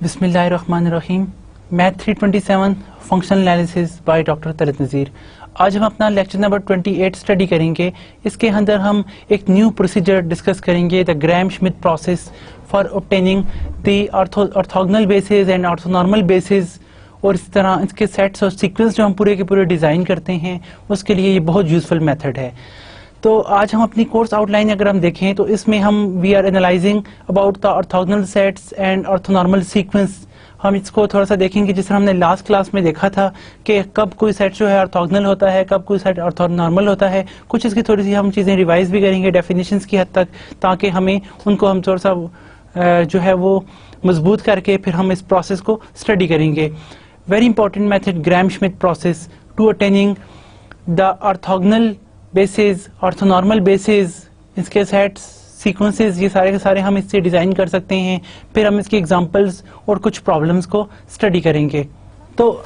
बिस्मिल्लाहिर्रहमानिर्रहीम। Math 327 functional analysis by doctor Talat Nazir. आज हम अपना लेक्चर नंबर 28 स्टडी करेंगे। इसके अंदर हम एक न्यू प्रोसीजर डिस्कस करेंगे, the Graham Schmidt process for obtaining the orthogonal basis and orthonormal basis. और इस तरह इसके सेट्स और सीक्वेंस जो हम पूरे के पूरे डिज़ाइन करते हैं उसके लिए ये बहुत यूजफुल मेथड है। तो आज हम अपनी कोर्स आउटलाइन अगर हम देखें तो इसमें हम we are analysing about the orthogonal sets and orthonormal sequence. हम इसको थोड़ा सा देखेंगे जिस तरह हमने लास्ट क्लास में देखा था कि कब कोई सेट जो है ऑर्थोगोनल होता है, कब कोई सेट ऑर्थोनॉर्मल होता है। कुछ इसकी थोड़ी सी हम चीज़ें रिवाइज भी करेंगे डेफिनेशंस की हद तक, ताकि हमें उनको हम थोड़ा सा जो है वो मजबूत करके फिर हम इस प्रोसेस को स्टडी करेंगे। Very important method Graham Schmidt process to attaining the orthogonal basis, orthonormal basis, इसके सेट्स सीक्वेंसेस, ये सारे के सारे हम इससे डिज़ाइन कर सकते हैं। फिर हम इसके एग्जांपल्स और कुछ प्रॉब्लम्स को स्टडी करेंगे। तो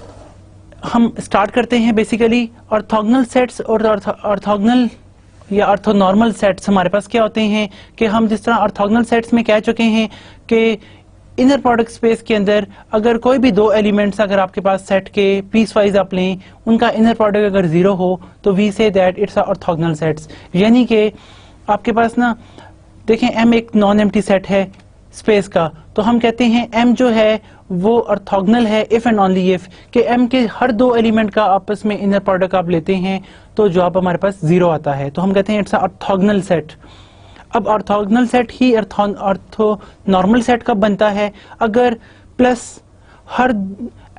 हम स्टार्ट करते हैं। बेसिकली ऑर्थोगोनल सेट्स और ऑर्थोगोनल या ऑर्थोनॉर्मल सेट्स हमारे पास क्या होते हैं कि हम जिस तरह ऑर्थोगोनल सेट्स में कह चुके हैं कि इनर प्रोडक्ट स्पेस के अंदर अगर कोई भी दो एलिमेंट्स अगर आपके पास सेट के पीस वाइज आप लें, उनका इनर प्रोडक्ट अगर जीरो हो तो we say that it's orthogonal sets. यानी कि आपके पास ना देखें एम एक नॉन एम्प्टी सेट है स्पेस का, तो हम कहते हैं एम जो है वो ऑर्थोगोनल है इफ एंड ओनली इफ कि एम के हर दो एलिमेंट का आपस में इनर प्रोडक्ट आप लेते हैं तो जवाब हमारे पास जीरो आता है, तो हम कहते हैं इट्स ऑर्थोगोनल सेट। अब ऑर्थोगोनल सेट ही ऑर्थोनॉर्मल सेट कब बनता है? अगर प्लस हर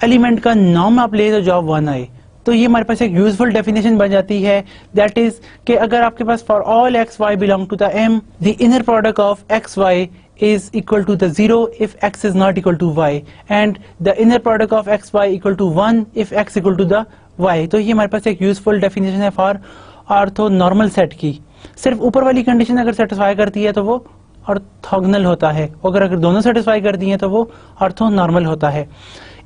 एलिमेंट का नॉर्म आप ले तो जवाब 1 आए। तो ये हमारे पास एक यूजफुल डेफिनेशन बन जाती है, दैट इज कि अगर आपके पास for all X Y belong to the M the inner product of X Y is equal to the 0 if x is not equal to y and the inner product of x y equal to 1 if x equal to the y। तो ये हमारे पास एक useful definition है for orthonormal set की। सिर्फ ऊपर वाली कंडीशन अगर सेटिस्फाई करती है तो वो ऑर्थोगोनल होता है, अगर दोनों सेटिस्फाई करती हैं तो वो ऑर्थोनॉर्मल होता है।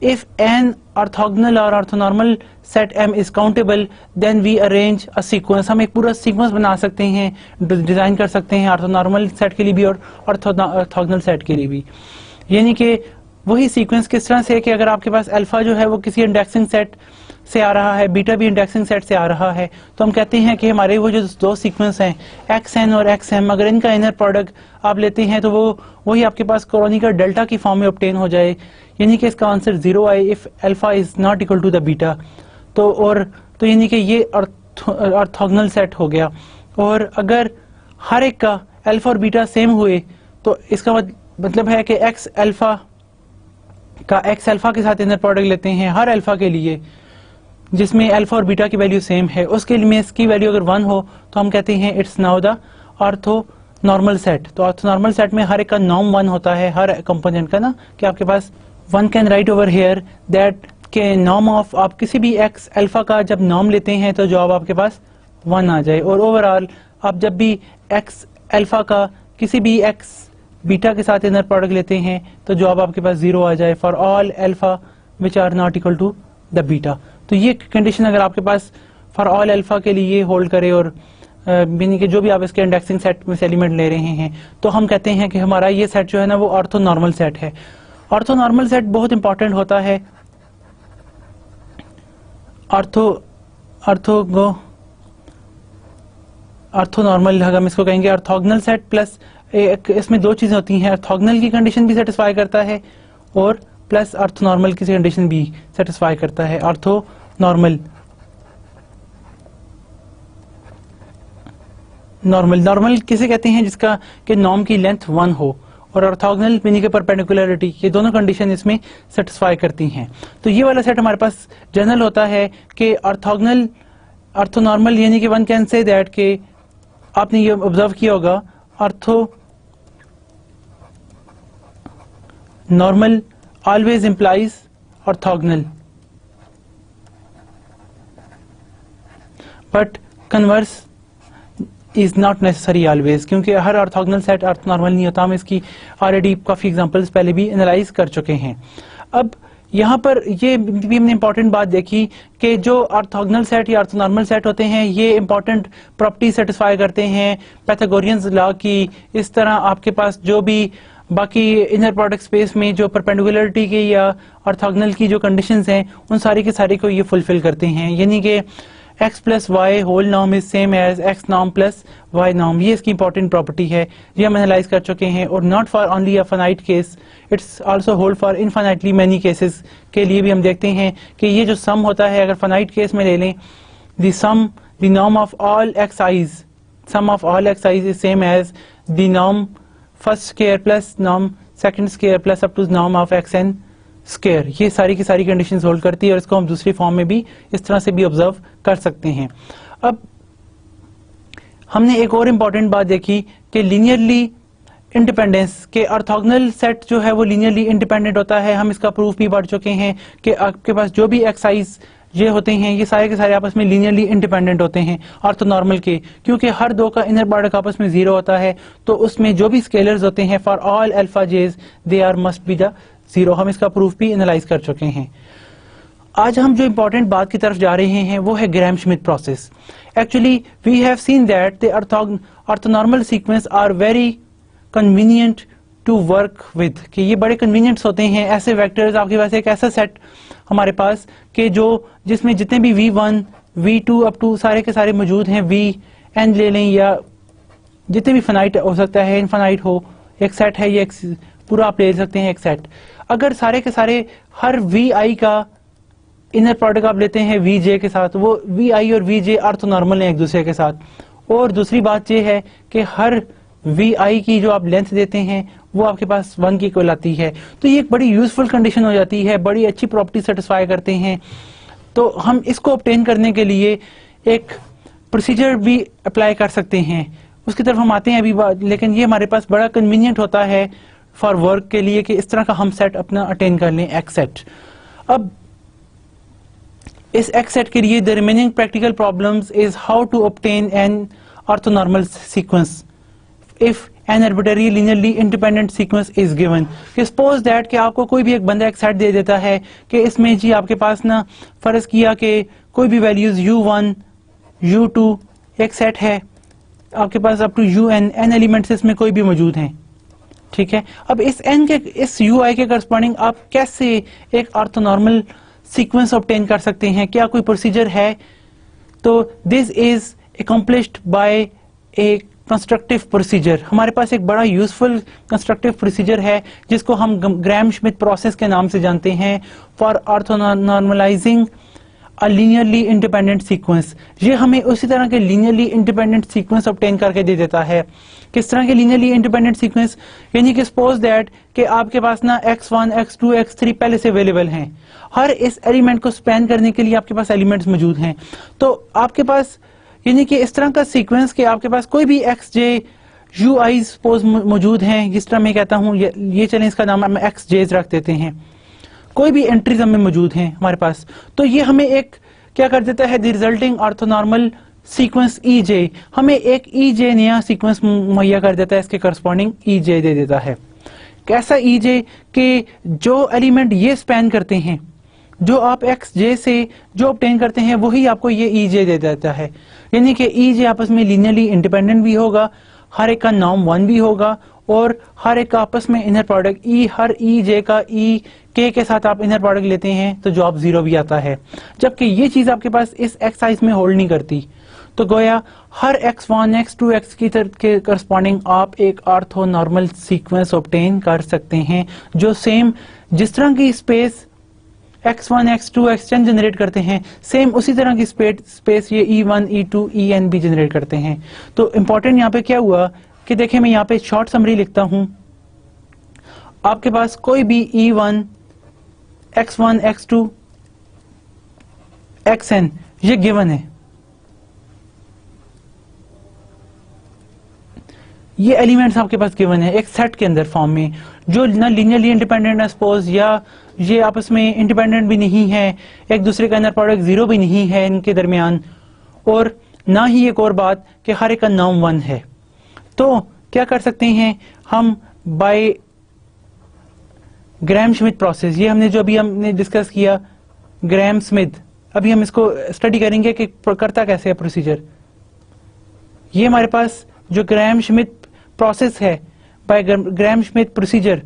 If an orthogonal or orthonormal set M is countable, then we arrange a sequence। हम एक पूरा सीक्वेंस बना सकते हैं, डिजाइन कर सकते हैं ऑर्थोनॉर्मल सेट के लिए भी और ऑर्थोगोनल सेट के लिए भी। यानी कि वही सीक्वेंस किस तरह से कि अगर आपके पास अल्फा जो है वो किसी इंडेक्सिंग सेट से आ रहा है, बीटा भी इंडेक्सिंग सेट से आ रहा है, तो हम कहते हैं कि हमारे वो जो दो सीक्वेंस हैं XN और XM, अगर इनका इनर प्रोडक्ट आप लेते हैं तो वो वही आपके पास कोलोनिकल डेल्टा की फॉर्म में ऑब्टेन हो जाए। यानी कि इसका आंसर 0 आए if alpha is not equal to the beta. तो यानी कि ये ऑर्थोगोनल सेट हो गया। और अगर हर एक का अल्फा और बीटा सेम हुए तो इसका मतलब है कि एक्स अल्फा का एक्स अल्फा के साथ इनर प्रोडक्ट लेते हैं हर अल्फा के लिए जिसमें अल्फा और बीटा की वैल्यू सेम है, उसके लिए इसकी वैल्यू अगर 1 हो तो हम कहते हैं it's now the orthonormal set. तो ऑर्थोनॉर्मल सेट में हर एक का नॉर्म 1 होता है, हर कंपोनेंट का ना, कि आपके पास 1 can write over here that के नॉर्म ऑफ आप किसी भी एक्स अल्फा का जब नॉर्म लेते हैं तो जवाब आपके पास 1 आ जाए। और ओवरऑल आप जब भी एक्स अल्फा का किसी भी एक्स बीटा के साथ इनर प्रोडक्ट लेते हैं तो जवाब आपके पास 0 आ जाए for all alpha which are not equal to the beta. तो ये कंडीशन अगर आपके पास फॉर ऑल अल्फा के लिए होल्ड करे और यानी कि जो भी आप इसके इंडेक्सिंग सेट में से एलिमेंट ले रहे हैं तो हम कहते हैं कि हमारा ये सेट जो है ना वो ऑर्थोनॉर्मल सेट है। ऑर्थोनॉर्मल सेट बहुत इंपॉर्टेंट होता है। ऑर्थोनॉर्मल हम इसको कहेंगे ऑर्थोगोनल सेट प्लस इसमें दो चीजें होती हैं, ऑर्थोगोनल की कंडीशन भी सेटिस्फाई करता है और प्लस ऑर्थोनॉर्मल की कंडीशन भी सेटिस्फाई करता है। नॉर्मल किसे कहते हैं? जिसका कि नॉर्म की लेंथ 1 हो, और ऑर्थोगोनल यानी कि परपेंडिकुलरिटी, ये दोनों कंडीशन इसमें सेटिस्फाई करती हैं। तो ये वाला सेट हमारे पास जनरल होता है कि ऑर्थोनॉर्मल यानी कि वन कैन से दैट कि आपने ये ऑब्जर्व किया होगा orthonormal always implies orthogonal, but converse is not necessary always, क्योंकि हर ऑर्थोगोनल सेट ऑर्थोनॉर्मल नहीं होता। हम इसकी ऑलरेडी काफी एग्जांपल्स पहले भी एनालाइज कर चुके हैं। अब यहाँ पर ये भी हमने इंपॉर्टेंट बात देखी कि जो ऑर्थोगोनल सेट या ऑर्थोनॉर्मल सेट होते हैं ये इंपॉर्टेंट प्रॉपर्टी सेटिस्फाई करते हैं पाइथागोरियंस लॉ की। इस तरह आपके पास जो भी बाकी इनर प्रोडक्ट स्पेस में जो परपेंडिकुलरिटी की या ऑर्थोगोनल की जो कंडीशंस हैं उन सारी के सारे को ये फुलफिल करते हैं, यानी कि x plus y whole norm is same as x norm plus y norm. ये इसकी इंपॉर्टेंट प्रॉपर्टी है, ये हम एनालाइज कर चुके हैं। और not for only a finite case, it's also hold for infinitely many cases के लिए भी हम देखते हैं कि ये जो सम होता है, अगर फाइनाइट केस में ले लें, the sum the norm of all x i's, sum of all x i's is same as the norm first square plus norm second square plus up to norm of xn square. ये सारी की सारी conditions hold करती है और इसको हम दूसरी फॉर्म में भी इस तरह से भी ऑब्जर्व कर सकते हैं। अब हमने एक और इम्पॉर्टेंट बात देखी कि लीनियरली इंडिपेंडेंस के ऑर्थोगोनल सेट जो है वो लीनियरली इंडिपेंडेंट होता है। हम इसका प्रूफ भी पढ़ चुके हैं कि आपके पास जो भी एक्स आइज ये होते हैं ये सारे के सारे आपस में लीनियरली इंडिपेंडेंट होते हैं ऑर्थोनॉर्मल के, क्योंकि हर दो का इनर प्रोडक्ट आपस में जीरो होता है। तो उसमें जो भी स्केलर्स होते हैं for all alpha j's they are must be the zero. हम इसका प्रूफ भी एनालाइज कर चुके हैं। आज हम जो इंपॉर्टेंट बात की तरफ जा रहे हैं वो है Gram Schmidt process. Actually we have seen that the orthonormal sequence are very convenient to work with, कि ये बड़े कन्वीनियंट होते हैं। ऐसे वेक्टर्स आपके पास एक ऐसा सेट हमारे पास कि जो जिसमें जितने भी v1 v2 अप टू सारे के सारे मौजूद हैं, vn ले लें या जितने भी फाइनाइट हो सकता है, इनफाइनाइट हो, एक सेट है, ये पूरा आप ले सकते हैं एक सेट। अगर सारे के सारे हर vi का इनर प्रोडक्ट आप लेते हैं vj के साथ, वो vi और vj ऑर्थोनॉर्मल हैं एक दूसरे के साथ। और दूसरी बात ये है कि हर vi की जो आप लेंथ देते हैं वो आपके पास 1 की इक्वल आती है। तो ये एक बड़ी यूजफुल कंडीशन हो जाती है, बड़ी अच्छी प्रॉपर्टी सेटिस्फाई करते हैं। तो हम इसको ऑब्टेन करने के लिए एक प्रोसीजर भी अप्लाई कर सकते हैं, उसकी तरफ हम आते हैं अभी। लेकिन ये हमारे पास बड़ा कन्वीनियंट होता है फॉर वर्क के लिए कि इस तरह का हम सेट अपना अटेन कर लें, एक्स सेट। अब इस एक्स सेट के लिए the remaining practical problems is how to obtain an orthonormal sequence if an arbitrary linearly independent sequence is given. Suppose that कि आपको कोई भी एक बंदा एक सेट दे देता है कि इसमें जी आपके पास ना फर्ज किया कि कोई भी वैल्यूज u1 u2 एक सेट है आपके पास up to un, n elements इसमें कोई भी मौजूद हैं, ठीक है। अब इस n के इस ui के करस्पॉन्डिंग आप कैसे एक ऑर्थोनॉर्मल सीक्वेंस ऑब्टेन कर सकते हैं, क्या कोई प्रोसीजर है? तो this is accomplished by a constructive procedure. हमारे पास एक बड़ा यूजफुल कंस्ट्रक्टिव प्रोसीजर है जिसको हम ग्राम श्मिट प्रोसेस के नाम से जानते हैं for orthonormalizing a linearly independent sequence. ये हमें उसी तरह के लीनियरली इंडिपेंडेंट सीक्वेंस ऑब्टेन करके दे देता है। किस तरह के लीनियरली इंडिपेंडेंट सीक्वेंस? यानी कि सपोज दैट कि आपके पास ना x1 x2 x3 पहले से अवेलेबल हैं, हर इस एलिमेंट को स्पैन करने के लिए आपके पास एलिमेंट्स मौजूद हैं। तो आपके पास यानी कि इस तरह का सीक्वेंस कि आपके पास कोई भी xj ui सपोज मौजूद हैं, जिस तरह मैं कहता हूं ये चलें इसका नाम हम xj's रख देते हैं, कोई भी एंट्रीज हमें मौजूद हैं हमारे पास। तो ये हमें एक क्या कर देता है, the resulting orthonormal sequence ej, हमें एक ej नया सीक्वेंस मुहैया कर देता है, इसके करस्पॉन्डिंग ej दे देता है। कैसा ej कि जो एलिमेंट ये स्पैन करते हैं, जो आप xj से जो ऑब्टेन करते हैं वही आपको ये ej दे देता है। यानी कि ej आपस में लीनियरली इंडिपेंडेंट भी होगा, हर एक का नॉर्म 1 भी होगा और हर एक का आपस में इनर प्रोडक्ट हर ej का k के साथ आप इनर प्रोडक्ट लेते हैं तो जवाब 0 भी आता है। जबकि ये चीज आपके पास इस एक्सरसाइज में होल्ड नहीं करती। तो गोया हर x1 x2 x के करस्पॉन्डिंग आप एक ऑर्थोनॉर्मल सीक्वेंस ऑब्टेन कर सकते हैं जो सेम जिस तरह की space x1 x2 x10 generate करते हैं, सेम उसी तरह की स्पेस ये e1 e2 en भी जनरेट करते हैं। तो इंपॉर्टेंट यहाँ पे क्या हुआ कि देखें, मैं यहाँ पे शॉर्ट समरी लिखता हूं। आपके पास कोई भी e1 x1 x2 xn ये गिवन है, ये एलिमेंट्स आपके पास गिवन है एक सेट के अंदर फॉर्म में, जो ना लीनियरली इंडिपेंडेंट है सपोज, या ये आपस में इंडिपेंडेंट भी नहीं है, एक दूसरे का इनर प्रोडक्ट 0 भी नहीं है इनके दरमियान, और ना ही एक और बात कि हर एक का नॉर्म 1 है। तो क्या कर सकते हैं हम बाय ग्राम श्मिट प्रोसेस, ये हमने जो अभी हमने डिस्कस किया ग्राम श्मिट, अभी हम इसको स्टडी करेंगे कि करता कैसे है प्रोसीजर। ये हमारे पास जो ग्राम श्मिट प्रोसेस है बाय ग्राम श्मिट प्रोसीजर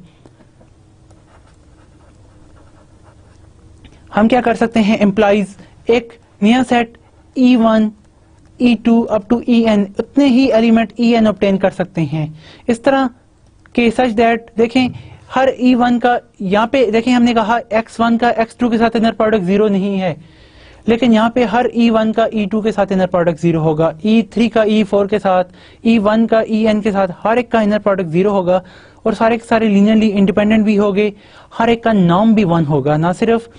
हम क्या कर सकते हैं, एम्प्लाइज एक नया set E1 E2 up to En उतने ही एलिमेंट En ऑब्टेन कर सकते हैं इस तरह के, सच दैट देखें हर E1 का, यहाँ पे देखें हमने कहा X1 का X2 के साथ इनर प्रोडक्ट 0 नहीं है, लेकिन यहाँ पे हर E1 का E2 के साथ इनर प्रोडक्ट 0 होगा, E3 का E4 के साथ, E1 का En के साथ हर एक का इनर प्रोडक्ट 0 होगा और सारे के सारे लीनियरली इंडिपेंडेंट भी होंगे, हर एक का नाम भी 1 होगा, ना सिर्फ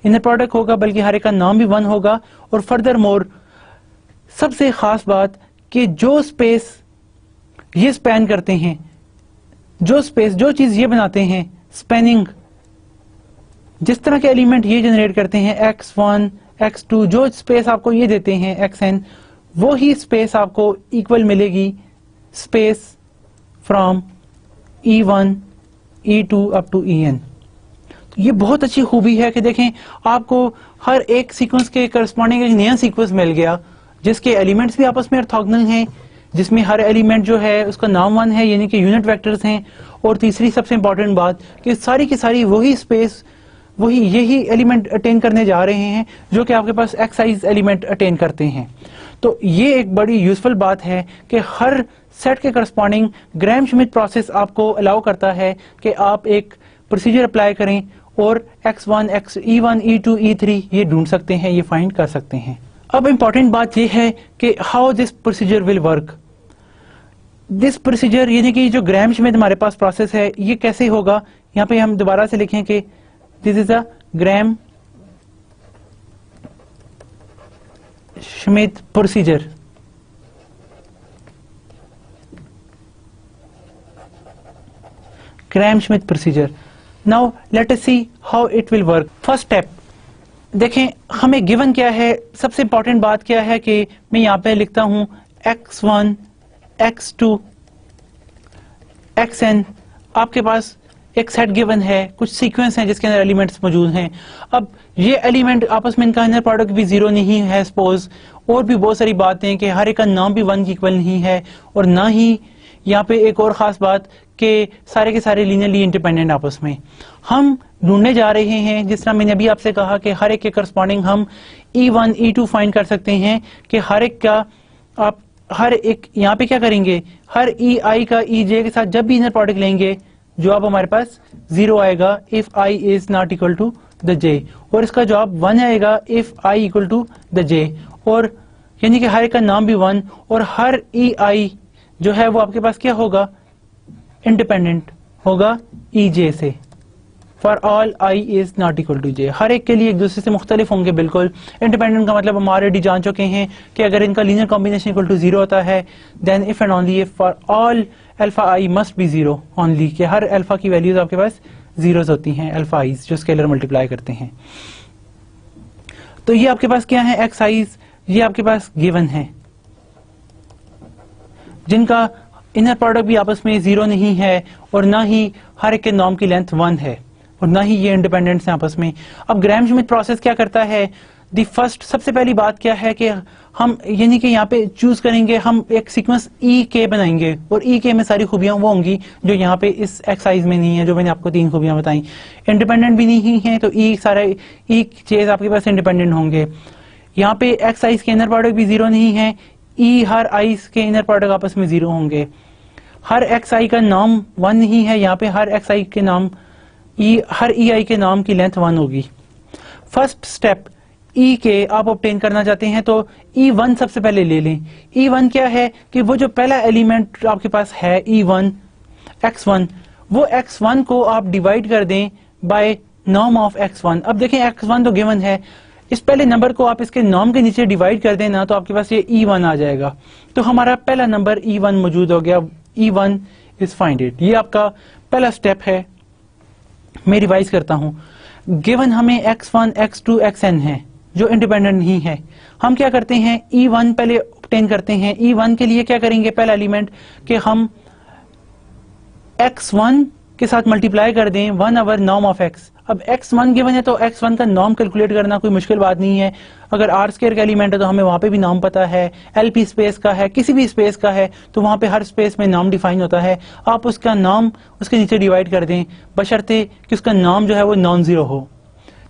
इनर प्रोडक्ट होगा बल्कि हर एक का नाम भी 1 होगा। और फर्दर मोर सबसे खास बात कि जो स्पेस ये स्पैन करते हैं, जो स्पेस जो चीज ये बनाते हैं स्पैनिंग, जिस तरह के एलिमेंट ये जनरेट करते हैं X1 X2, जो स्पेस आपको ये देते हैं Xn, वो ही स्पेस आपको इक्वल मिलेगी space from E1 E2 up to En। ये बहुत अच्छी खूबी है कि देखें आपको हर एक सीक्वेंस के करस्पॉन्डिंग एक नया सीक्वेंस मिल गया जिसके एलिमेंट्स भी आपस में ऑर्थोगोनल हैं, जिसमें हर एलिमेंट जो है उसका नाम 1 है, यानी कि यूनिट वेक्टर्स हैं। और तीसरी सबसे इंपॉर्टेंट बात कि सारी की सारी वही स्पेस वही यही एलिमेंट अटेन करने जा रहे हैं जो कि आपके पास एक्स साइज एलिमेंट अटेन करते हैं। तो ये एक बड़ी यूजफुल बात है कि हर सेट के करस्पॉन्डिंग ग्राम श्मिट प्रोसेस आपको अलाउ करता है कि आप एक प्रोसीजर अप्लाई करें और X1 E1 E2 E3 ये ढूंढ सकते हैं, ये फाइंड कर सकते हैं। अब इंपॉर्टेंट बात ये है कि how this procedure will work. This procedure यानी कि जो ग्राम श्मिट हमारे पास प्रोसेस है ये कैसे होगा, यहाँ पे हम दोबारा से लिखें कि this is a Gram Schmidt procedure. Gram Schmidt procedure. Now let us see how it will work. First step देखें हमें गिवन क्या है, सबसे इंपॉर्टेंट बात क्या है कि मैं यहां पे लिखता हूं X1 X2 Xn। आपके पास एक सेट गिवन है, कुछ सीक्वेंस है जिसके अंदर एलिमेंट्स मौजूद हैं। अब ये एलिमेंट आपस में इनका इनर प्रोडक्ट भी 0 नहीं है सपोज, और भी बहुत सारी बातें कि हर एक का नाम भी 1 की इक्वल नहीं है, और ना ही यहाँ पे एक और खास बात कि सारे के सारे लीनियरली इंडिपेंडेंट आपस में। हम ढूंढने जा रहे हैं, जिस तरह मैंने अभी आपसे कहा कि हर एक के करस्पॉन्डिंग हम E1 E2 फाइंड कर सकते हैं कि हर एक का आप हर एक यहाँ पे क्या करेंगे, हर EI का EJ के साथ जब भी इनर प्रोडक्ट लेंगे जवाब हमारे पास 0 आएगा if I is not equal to the J, और इसका जवाब 1 आएगा if I equal to the J, और यानी कि हर एक का नाम भी 1, और हर EI जो है वो आपके पास क्या होगा, इंडिपेंडेंट होगा EJ से। For all I is not equal to J, हर एक के लिए एक दूसरे से मुख्तलिफ होंगे बिल्कुल। इंडिपेंडेंट का मतलब हम ऑलरेडी जान चुके हैं कि अगर इनका लीनियर कॉम्बिनेशन इक्वल टू 0 होता है then if and only if for all alpha I must be 0 only, कि हर अल्फा की वैल्यूज आपके पास जीरोस होती हैं, अल्फा आईज जो स्केलर मल्टीप्लाई करते हैं। तो ये आपके पास क्या है, एक्स आईज, ये आपके पास गिवन है जिनका इनर प्रोडक्ट भी आपस में 0 नहीं है, और ना ही हर एक के नॉर्म की लेंथ 1 है, और ना ही ये इंडिपेंडेंट्स हैं आपस में। अब ग्राम श्मिट प्रोसेस क्या करता है, दी फर्स्ट सबसे पहली बात क्या है कि हम यानी कि यहाँ पे चूज करेंगे, हम एक सीक्वेंस EK बनाएंगे, और EK में सारी खूबियां वो होंगी जो यहाँ पे इस एक्साइज में नहीं है, जो मैंने आपको 3 खूबियां बताई। इंडिपेंडेंट भी नहीं है तो सारे चीज आपके पास इंडिपेंडेंट होंगे। यहाँ पे एक्साइज के इनर प्रोडक्ट भी 0 नहीं है, हर आइज के इनर प्रोडक्ट आपस में 0 होंगे। हर एक्स आई का नाम 1 नहीं है, यहाँ पे हर एक्स आई के नाम हर EI के नाम की लेंथ 1 होगी। फर्स्ट स्टेप E के आप ऑब्टेन करना चाहते हैं तो E1 सबसे पहले ले लें। E1 क्या है कि वो जो पहला एलिमेंट आपके पास है E1 X1, वो X1 को आप डिवाइड कर दें बाय नॉर्म ऑफ X1। अब देखें X1 तो गिवन है, इस पहले नंबर को आप इसके नॉर्म के नीचे डिवाइड कर दें ना, तो आपके पास ये E1 आ जाएगा। तो हमारा पहला नंबर E1 मौजूद हो गया, E1 इज फाइंड इट। ये आपका पहला स्टेप है। मैं रिवाइज करता हूं, गिवन हमें X1 X2 Xn है जो इंडिपेंडेंट नहीं है। हम क्या करते हैं, E1 पहले ऑब्टेन करते हैं। E1 के लिए क्या करेंगे, पहला एलिमेंट कि हम X1 के साथ मल्टीप्लाई कर दें 1 ओवर नॉर्म ऑफ X। अब x1 गिवन है तो x1 का नॉर्म कैलकुलेट करना कोई मुश्किल बात नहीं है। अगर r स्क्वायर का एलिमेंट है तो हमें वहां पे भी नॉर्म पता है, LP स्पेस का है, किसी भी स्पेस का है तो वहां पे हर स्पेस में नॉर्म डिफाइन होता है। आप उसका नॉर्म उसके नीचे डिवाइड कर दें, बशर्ते कि उसका नॉर्म जो है वो नॉन जीरो हो।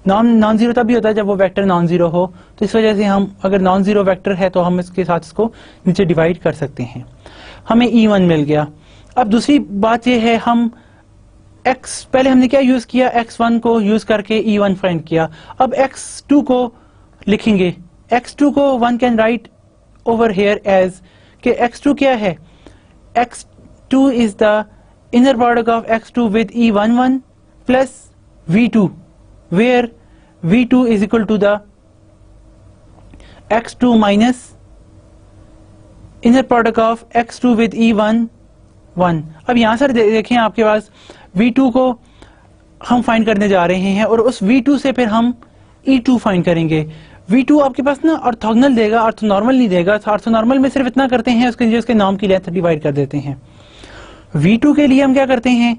नॉन जीरो तभी होता है जब वो वेक्टर नॉन जीरो हो, तो इस वजह से हम अगर नॉन जीरो वेक्टर है तो हम इसके साथ इसको नीचे डिवाइड कर सकते हैं। हमें E1 मिल गया। अब दूसरी बात यह है, हम पहले हमने क्या यूज किया, x1 को यूज करके E1 फाइंड किया। अब x2 को लिखेंगे, x2 को one can write over here as कि x2 क्या है, x2 is the inner product of x2 with E11 plus V2 where V2 is equal to the x2 minus inner product of x2 with E1 1। अब यहां sir देखें आपके पास V2 को हम find करने जा रहे हैं और उस V2 से फिर हम E2 फाइंड करेंगे। V2 आपके पास ना ऑर्थोगोनल देगा, ऑर्थोनॉर्मल नहीं देगा। ऑर्थोनॉर्मल में सिर्फ इतना करते हैं, उसके नीचे उसके नाम की लेंथ डिवाइड कर देते हैं। V2 के लिए हम क्या करते हैं,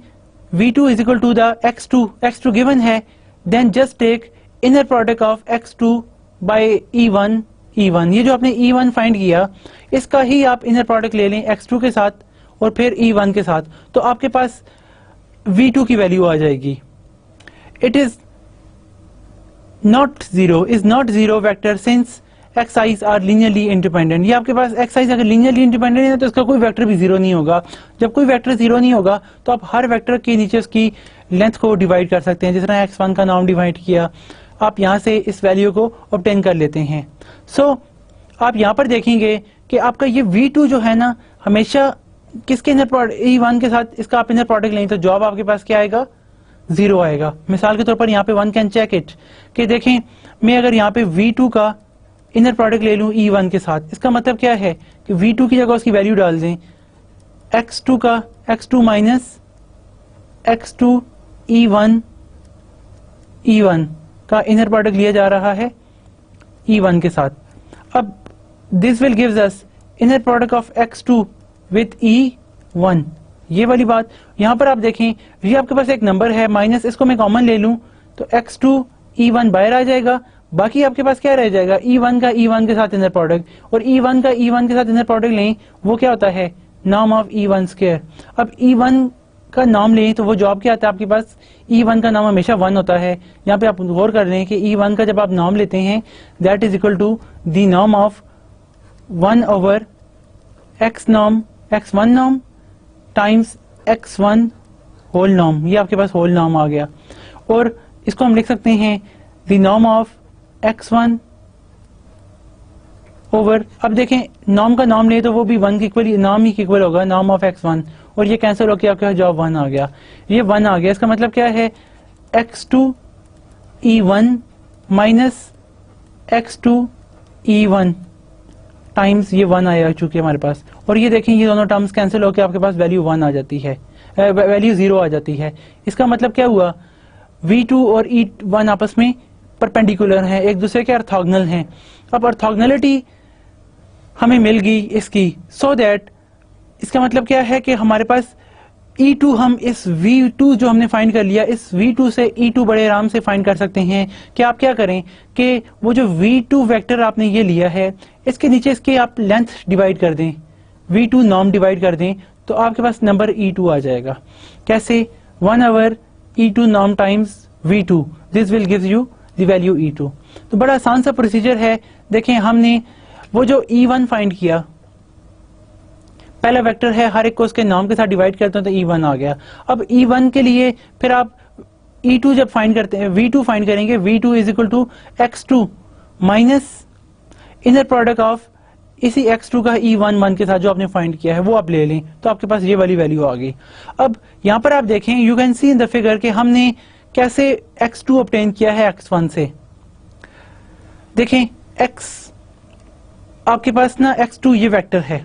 V2 is equal to the x2 given है, then just take inner product of x2 by E1। ये जो आपने E1 फाइंड किया इसका ही आप इनर प्रोडक्ट ले लें x2 के साथ और फिर E1 के साथ, तो आपके पास V2 की वैल्यू आ जाएगी। It is not zero vector since xi's are linearly independent. ये आपके पास xi's अगर लीनियरली इंडिपेंडेंट है तो इसका कोई वेक्टर भी जीरो नहीं होगा। जब कोई वेक्टर जीरो नहीं होगा तो आप हर वेक्टर के नीचे उसकी लेंथ को डिवाइड कर सकते हैं। जिस तरह x1 का नाम डिवाइड किया, आप यहां से इस वैल्यू को ऑब्टेन कर लेते हैं। सो आप यहां पर देखेंगे कि आपका ये V2 जो है ना, हमेशा किसके इनर प्रोडक्ट E1 के साथ इसका आप इनर प्रोडक्ट लें तो जवाब आपके पास क्या आएगा, जीरो आएगा। मिसाल के तौर पर यहाँ पे वन कैन चेक इट कि देखें, मैं अगर यहाँ पे V2 का इनर प्रोडक्ट ले लूं E1 के साथ, इसका मतलब क्या है कि V2 की जगह उसकी वैल्यू डाल दें, x2 माइनस x2 E1 का इनर प्रोडक्ट लिया जा रहा है E1 के साथ। अब this will gives us inner product of x2 with E1। ये वाली बात यहां पर आप देखें, ये आपके पास एक नंबर है माइनस, इसको मैं कॉमन ले लूं तो x2 E1 बाहर आ जाएगा। बाकी आपके पास क्या रह जाएगा, E1 का E1 के साथ इनर प्रोडक्ट, और E1 का E1 के साथ इनर प्रोडक्ट लें वो क्या होता है, नॉर्म ऑफ E1 स्क्वायर। अब E1 का नाम लें तो वो जवाब क्या आता है आपके पास, E1 का नाम हमेशा 1 होता है। यहाँ पे आप गौर कर रहे हैं कि E1 का जब आप नाम लेते हैं that is equal to the norm of 1 over x1 norm times x1 whole norm. ये आपके पास होल नॉर्म आ गया, और इसको हम लिख सकते हैं the norm of x1 over, अब देखें नॉर्म का नाम ले तो वो भी 1 के इक्वल, नाम ही इक्वल होगा नॉर्म ऑफ x1, और ये कैंसिल होकर आपके जवाब 1 आ गया। ये 1 आ गया, इसका मतलब क्या है, x2 E1 minus x2 E1 times ये 1 आया चूंकि हमारे पास, और ये देखें ये दोनों टर्म्स कैंसिल होकर आपके पास वैल्यू 1 आ जाती है, वैल्यू 0 आ जाती है। इसका मतलब क्या हुआ, V2 और E1 आपस में परपेंडिकुलर हैं, एक दूसरे के ऑर्थोगोनल हैं। अब ऑर्थोगोनलिटी हमें मिल गई इसकी, सो दैट इसका मतलब क्या है कि हमारे पास E2, हम इस V2 जो हमने फाइंड कर लिया, इस V2 से E2 बड़े आराम से फाइंड कर सकते हैं। कि आप क्या करें कि वो जो V2 वेक्टर आपने ये लिया है, इसके नीचे इसके आप लेंथ डिवाइड कर दें, V2 नॉर्म डिवाइड कर दें, तो आपके पास नंबर E2 आ जाएगा। कैसे, 1 over E2 norm times V2, this will give you the value E2। तो बड़ा आसान सा प्रोसीजर है। देखें हमने वो जो E1 फाइंड किया, पहला वेक्टर है, हर एक को उसके नाम के साथ डिवाइड करते हैं तो E1 आ गया। अब E1 के लिए फिर आप E2 जब फाइंड करते हैं, V2 फाइंड करेंगे, V2 is equal to x2 minus inner product of इसी x2 का E1 के साथ जो आपने फाइंड किया है वो आप ले लें, तो आपके पास ये वाली वैल्यू आ गई। अब यहां पर आप देखें, you can see in the figure कि हमने कैसे x2 ऑब्टेन किया है x1 से। देखें x आपके पास ना x2 ये वेक्टर है,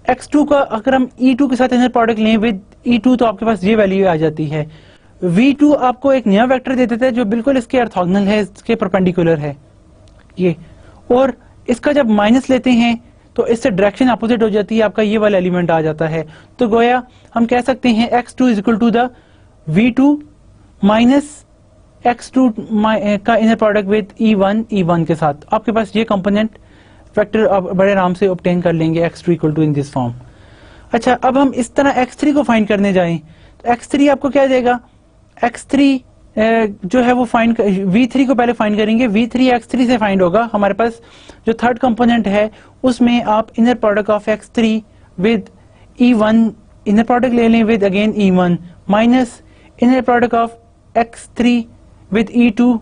x2 का अगर हम E2 के साथ इनर प्रोडक्ट लें विद E2 तो आपके पास ये वैल्यू आ जाती है। V2 आपको एक नया वेक्टर दे देता है जो बिल्कुल इसके ऑर्थोगोनल है, इसके परपेंडिकुलर है ये, और इसका जब माइनस लेते हैं तो इससे डायरेक्शन अपोजिट हो जाती है, आपका ये वाला एलिमेंट आ जाता है। तो गोया हम कह सकते हैं x2 is equal to the V2 minus x2 का इनर प्रोडक्ट विद E1 के साथ आपके पास ये कंपोनेंट वेक्टर आप बड़े आराम से ऑब्टेन कर लेंगे x2 equal to in this form. अच्छा, अब हम इस तरह x3 को फाइंड करने जाएं तो x3 आपको क्या देगा, x3 जो है वो फाइंड v3 को पहले फाइंड करेंगे, v3 x3 से फाइंड होगा। हमारे पास जो थर्ड कंपोनेंट है उसमें आप inner product of x3 with E1 inner product ले लें with again E1 minus inner product of x3 with E2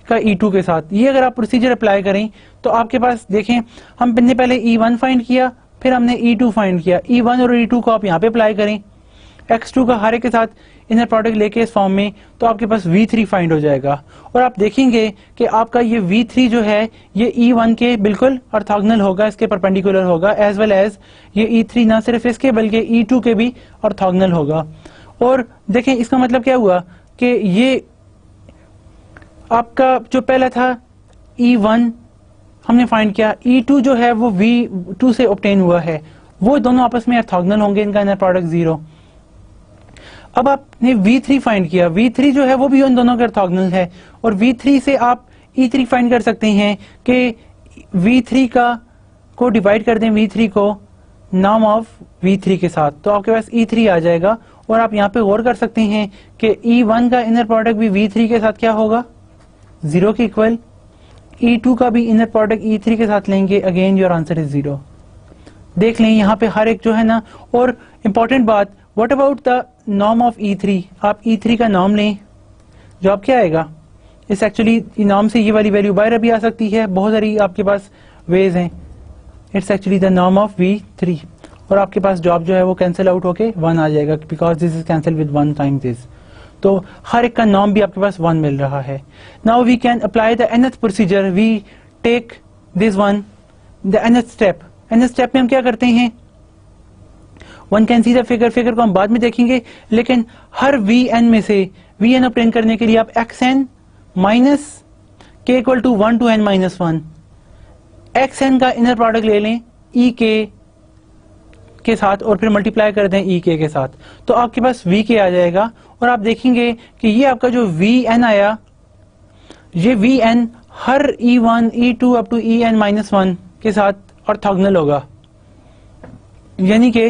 का E2 के साथ। ये अगर आप प्रोसीजर अप्लाई करें तो आपके पास देखें, हमने पहले E1 फाइंड किया, फिर हमने E2 फाइंड किया। E1 और E2 को आप यहाँ पे अप्लाई करें x2 का हर एक के साथ इनर प्रोडक्ट लेके इस फॉर्म में, तो आपके पास v3 फाइंड हो जाएगा। और आप देखेंगे कि आपका ये v3 जो है ये E1 के बिल्कुल ऑर्थोगोनल होगा, इसके परपेंडिकुलर होगा, एज वेल एज ये E3 ना सिर्फ इसके बल्कि E2 के भी ऑर्थोगोनल होगा। और देखें इसका मतलब क्या हुआ कि ये आपका जो पहला था E1 हमने फाइंड किया, E2 जो है वो V2 से ऑब्टेन हुआ है, वो दोनों आपस में ऑर्थोगोनल होंगे, इनका इनर प्रोडक्ट 0। अब आपने V3 फाइंड किया, V3 जो है वो भी उन दोनों के ऑर्थोगोनल है, और V3 से आप E3 फाइंड कर सकते हैं कि V3 को डिवाइड कर दें V3 को नाम ऑफ V3 के साथ, तो आपके पास E3 आ जाएगा। और आप यहाँ पे गौर कर सकते हैं कि E1 का इनर प्रोडक्ट भी V3 के साथ क्या होगा, 0 के इक्वल। E2 का भी इनर प्रोडक्ट E3 के साथ लेंगे, अगेन योर आंसर इज 0। देख लें यहाँ पे हर एक जो है ना। और इंपॉर्टेंट बात, what about the norm of E3, आप E3 का नॉर्म लें, जवाब क्या आएगा। इस एक्चुअली नॉर्म से ये वाली वैल्यू बाहर भी आ सकती है, बहुत सारी आपके पास वेज हैं। It's actually the norm of V3, और आपके पास जवाब जो है वो कैंसिल आउट होके 1 आ जाएगा, because this is cancel with 1 time this. तो हर एक का नॉर्म भी आपके पास 1 मिल रहा है। Now we can apply the nth procedure, we take this one the nth step. nth step में हम क्या करते हैं, one can see the figure को हम बाद में देखेंगे, लेकिन हर Vn में से Vn ऑब्टेन करने के लिए आप xn minus k equal to 1 to n minus 1 xn का इनर प्रोडक्ट ले लें ek के साथ और फिर मल्टीप्लाई कर दें ek के साथ, तो आपके पास vk आ जाएगा। और आप देखेंगे कि ये आपका जो Vn आया, ये Vn हर E1 E2 up to En minus 1 के साथ ऑर्थोगोनल होगा, यानी कि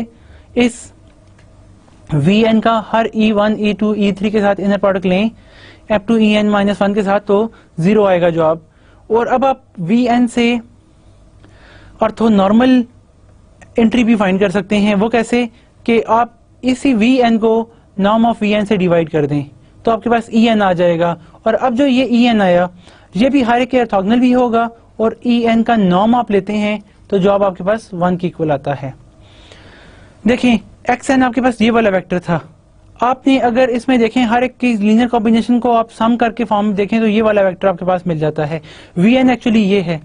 इस Vn का हर E1 E2 E3 के साथ इनर प्रोडक्ट लें अप टू En माइनस 1 के साथ, तो 0 आएगा जवाब। और अब आप Vn से ऑर्थोनॉर्मल एंट्री भी फाइंड कर सकते हैं। वो कैसे कि आप इसी Vn को नॉर्म ऑफ Vn से डिवाइड कर दें, तो आपके पास En आ जाएगा। और अब जो ये En आया, ये भी हर एक के ऑर्थोगोनल भी होगा, और En का नॉर्म आप लेते हैं तो जवाब आपके पास 1 के इक्वल आता है। देखें xn आपके पास ये वाला वेक्टर था, आपने अगर इसमें देखें हर एक की लीनियर कॉम्बिनेशन को आप सम करके फॉर्म देखें तो ये वाला वेक्टर आपके पास मिल जाता है। Vn एक्चुअली ये है,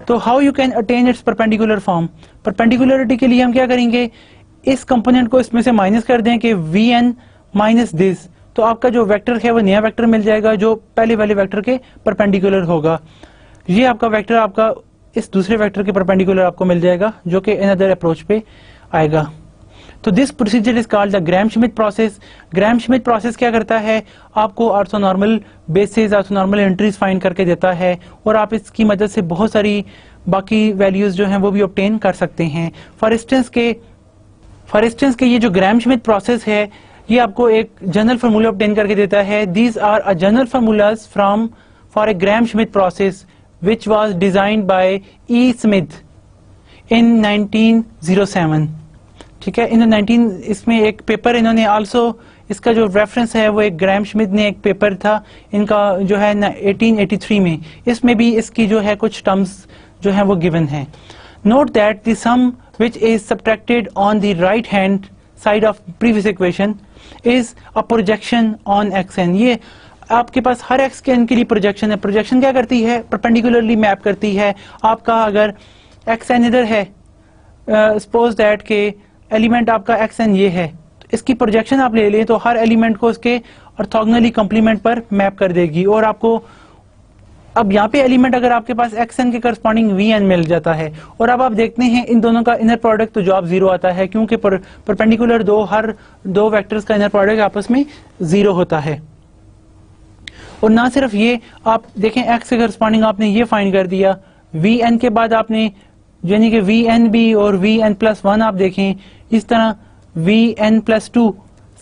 तो how you can attain it's perpendicular form. Perpendicularity के लिए हम क्या करेंगे, इस कंपोनेंट को इसमें से माइनस कर दें कि Vn माइनस दिस, तो आपका जो वेक्टर है वो नया वेक्टर मिल जाएगा जो पहले वाले वेक्टर के परपेंडिकुलर होगा। ये आपका वेक्टर आपका इस दूसरे वेक्टर के परपेंडिकुलर आपको मिल जाएगा, जो कि अनदर अप्रोच पे आएगा। तो this procedure is called the gram Schmidt process. Gram Schmidt process क्या करता है, आपको orthonormal basis, orthonormal entries find करके देता है, और आप इसकी मदद से बहुत सारी बाकी वैल्यूज जो हैं वो भी ऑब्टेन कर सकते हैं। फॉर इंस्टेंस के ये जो ग्राम श्मिट प्रोसेस है, ये आपको एक जनरल फार्मूला ऑब्टेन करके देता है। These are a general formulas from for a Gram Schmidt process which was designed by E Smith in 1907। ठीक है, इन 19 इसमें एक पेपर इन्होंने आल्सो, इसका जो रेफरेंस है वो एक ग्राम श्मिथ ने एक पेपर था इनका जो है 1883 में, इसमें भी इसकी जो है कुछ टर्म्स जो है वो गिवन है। Note that the sum which is subtracted on the right hand side of previous equation is a projection on xn। ये आपके पास हर xn के लिए प्रोजेक्शन है। प्रोजेक्शन क्या करती है, परपेंडिकुलरली मैप करती है। आपका अगर xn इधर है, सपोज दैट के एलिमेंट आपका xn ये है, तो इसकी प्रोजेक्शन आप ले लें तो हर एलिमेंट को उसके ऑर्थोगोनली कंप्लीमेंट पर मैप कर देगी, और आपको अब यहाँ पे एलिमेंट अगर आपके पास xn के करस्पॉन्डिंग Vn मिल जाता है, और अब आप देखते हैं इन दोनों का इनर प्रोडक्ट, तो जवाब 0 आता है, क्योंकि परपेंडिकुलर हर दो वेक्टर्स का इनर प्रोडक्ट आपस में 0 होता है। और ना सिर्फ ये, आप देखें x के करस्पॉन्डिंग आपने ये फाइंड कर दिया, vn के बाद आपने यानी कि vn भी और vn+1 आप देखें, इस तरह vn+2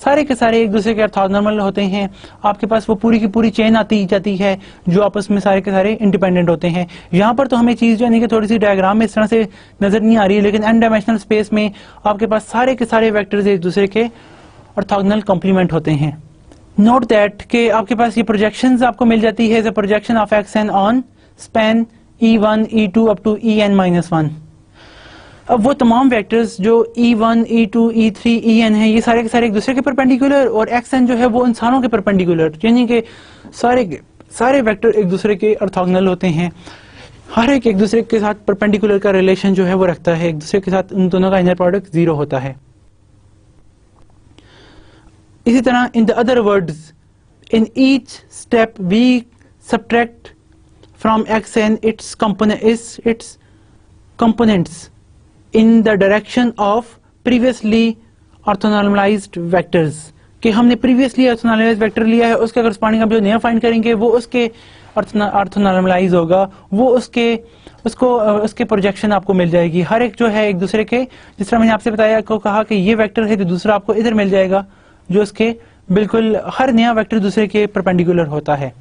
सारे के सारे एक दूसरे के ऑर्थोगोनल होते हैं। आपके पास वो पूरी की पूरी चेन आती जाती है जो आपस में सारे के सारे इंडिपेंडेंट होते हैं। यहाँ पर तो हमें चीज यानी कि थोड़ी सी डायग्राम में इस तरह से नजर नहीं आ रही है, लेकिन n डायमेंशनल स्पेस में आपके पास सारे के सारे वेक्टर्स एक दूसरे के ऑर्थोगोनल कॉम्प्लीमेंट होते हैं। नोट दैट के आपके पास ये प्रोजेक्शंस आपको मिल जाती है, the projection of xn on span e1 e2 up to en-1। अब वो तमाम वेक्टर्स जो e1 e2 e3 en है, ये सारे के सारे एक दूसरे के परपेंडिकुलर, और xn जो है वो इंसानों के परपेंडिकुलर, यानी कि सारे वेक्टर एक दूसरे के ऑर्थोगोनल होते हैं। हर एक दूसरे के साथ परपेंडिकुलर का रिलेशन जो है वो रखता है, एक दूसरे के साथ उन दोनों का इनर प्रोडक्ट 0 होता है। इसी तरह in the other words, in each step we subtract from xn its components in the direction of previously orthonormalized vectors, कि हमने प्रीवियसली ऑर्थोनॉर्मलाइज्ड वेक्टर लिया है, उसके करस्पॉन्डिंग हम जो नया फाइंड करेंगे वो उसके ऑर्थोनॉर्मलाइज होगा, वो उसके प्रोजेक्शन आपको मिल जाएगी। हर एक जो है एक दूसरे के, जिस तरह मैंने आपसे बताया को कहा कि ये वेक्टर है तो दूसरा आपको इधर मिल जाएगा जो उसके बिल्कुल हर नया वेक्टर दूसरे के परपेंडिकुलर होता है,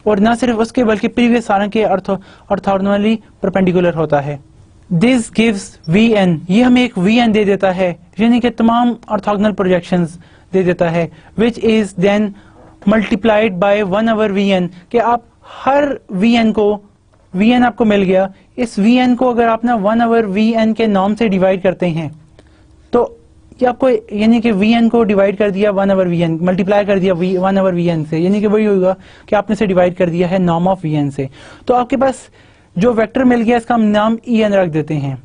और ना सिर्फ उसके बल्कि प्रीवियस सारे के ऑर्थोनॉर्मली परपेंडिकुलर होता है। दिस गिव्स Vn, ये हमें एक Vn दे देता है, यानी कि तमाम ऑर्थोगोनल प्रोजेक्शंस दे देता है, which is then multiplied by 1/Vn, कि आप हर Vn आपको मिल गया, इस Vn को अगर आप ना 1/Vn के नॉर्म से डिवाइड करते हैं तो ये आपको यानी कि Vn को डिवाइड कर दिया 1/Vn, मल्टीप्लाई कर दिया 1/Vn से, यानी कि वही होगा कि आपने से डिवाइड कर दिया है नॉर्म ऑफ Vn से। तो आपके पास जो वेक्टर मिल गया इसका हम नाम En रख देते हैं।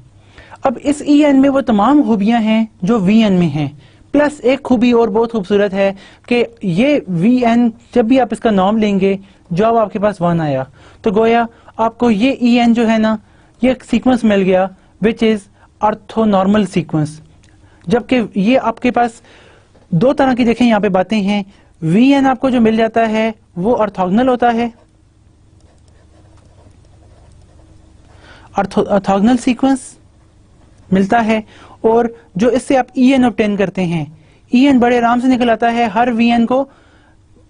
अब इस En में वो तमाम खूबियां हैं जो Vn में हैं, प्लस एक खूबी और बहुत खूबसूरत है कि ये Vn जब भी आप इसका नाम लेंगे जब आपके पास 1 आया तो गोया आपको ये En जो है ना, ये एक सीक्वेंस मिल गया विच इज ऑर्थोनॉर्मल सीक्वेंस। जबकि ये आपके पास दो तरह की देखें यहाँ पे बातें हैं, Vn आपको जो मिल जाता है वो ऑर्थोगोनल होता है, ऑर्थोगोनल सीक्वेंस मिलता है, और जो इससे आप En ऑब्टेन करते हैं, En बड़े आराम से निकल आता है, हर Vn को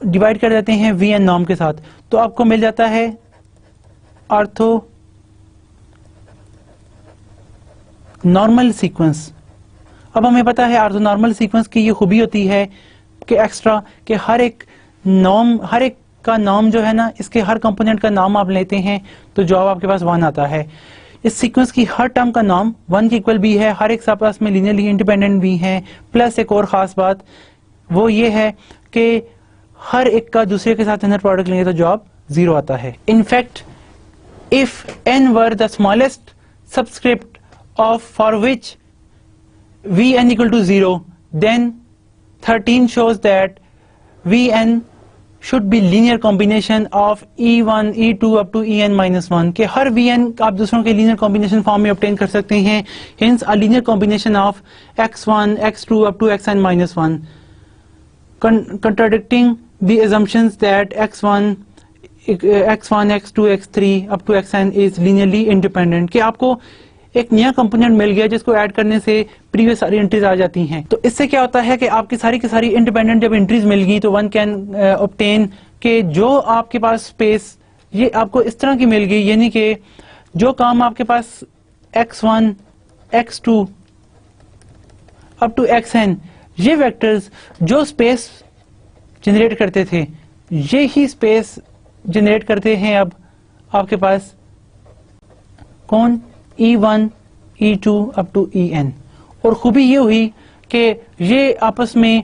डिवाइड कर देते हैं Vn नॉर्म के साथ, तो आपको मिल जाता है ऑर्थोनॉर्मल सीक्वेंस। अब हमें पता है ऑर्थोनॉर्मल सीक्वेंस की ये खूबी होती है कि एक्स्ट्रा कि हर एक का नाम जो है ना, इसके हर कंपोनेंट का नाम आप लेते हैं तो जवाब आपके पास 1 आता है। इस सीक्वेंस की हर टर्म का नाम 1 के इक्वल भी है, हर एक आपस में लीनियरली इंडिपेंडेंट भी है, प्लस एक और खास बात वो ये है कि हर एक का दूसरे के साथ इनर प्रोडक्ट लेंगे तो जवाब 0 आता है। In fact if n were the smallest subscript of for which Vn equal to 0, then 13 shows that Vn should be linear combination of E1, E2 up to En-1, कि हर Vn आप दूसरों के linear combination फॉर्म में obtain कर सकते हैं, hence a linear combination of x1, x2 up to xn-1, contradicting the assumptions that x1, x2, x3 up to xn is linearly independent, कि आपको एक नया कंपोनेंट मिल गया जिसको ऐड करने से प्रीवियस सारी एंट्रीज आ जाती हैं। तो इससे क्या होता है कि आपकी सारी की सारी इंडिपेंडेंट जब एंट्रीज मिल गई तो वन कैन ऑब्टेन कि जो आपके पास स्पेस ये आपको इस तरह की मिल गई, यानी कि जो काम आपके पास x1, x2 up to xn ये वेक्टर्स जो स्पेस जनरेट करते थे ये ही स्पेस जनरेट करते हैं अब आपके पास कौन, E1, E2 up to En। और खूबी ये हुई कि ये आपस में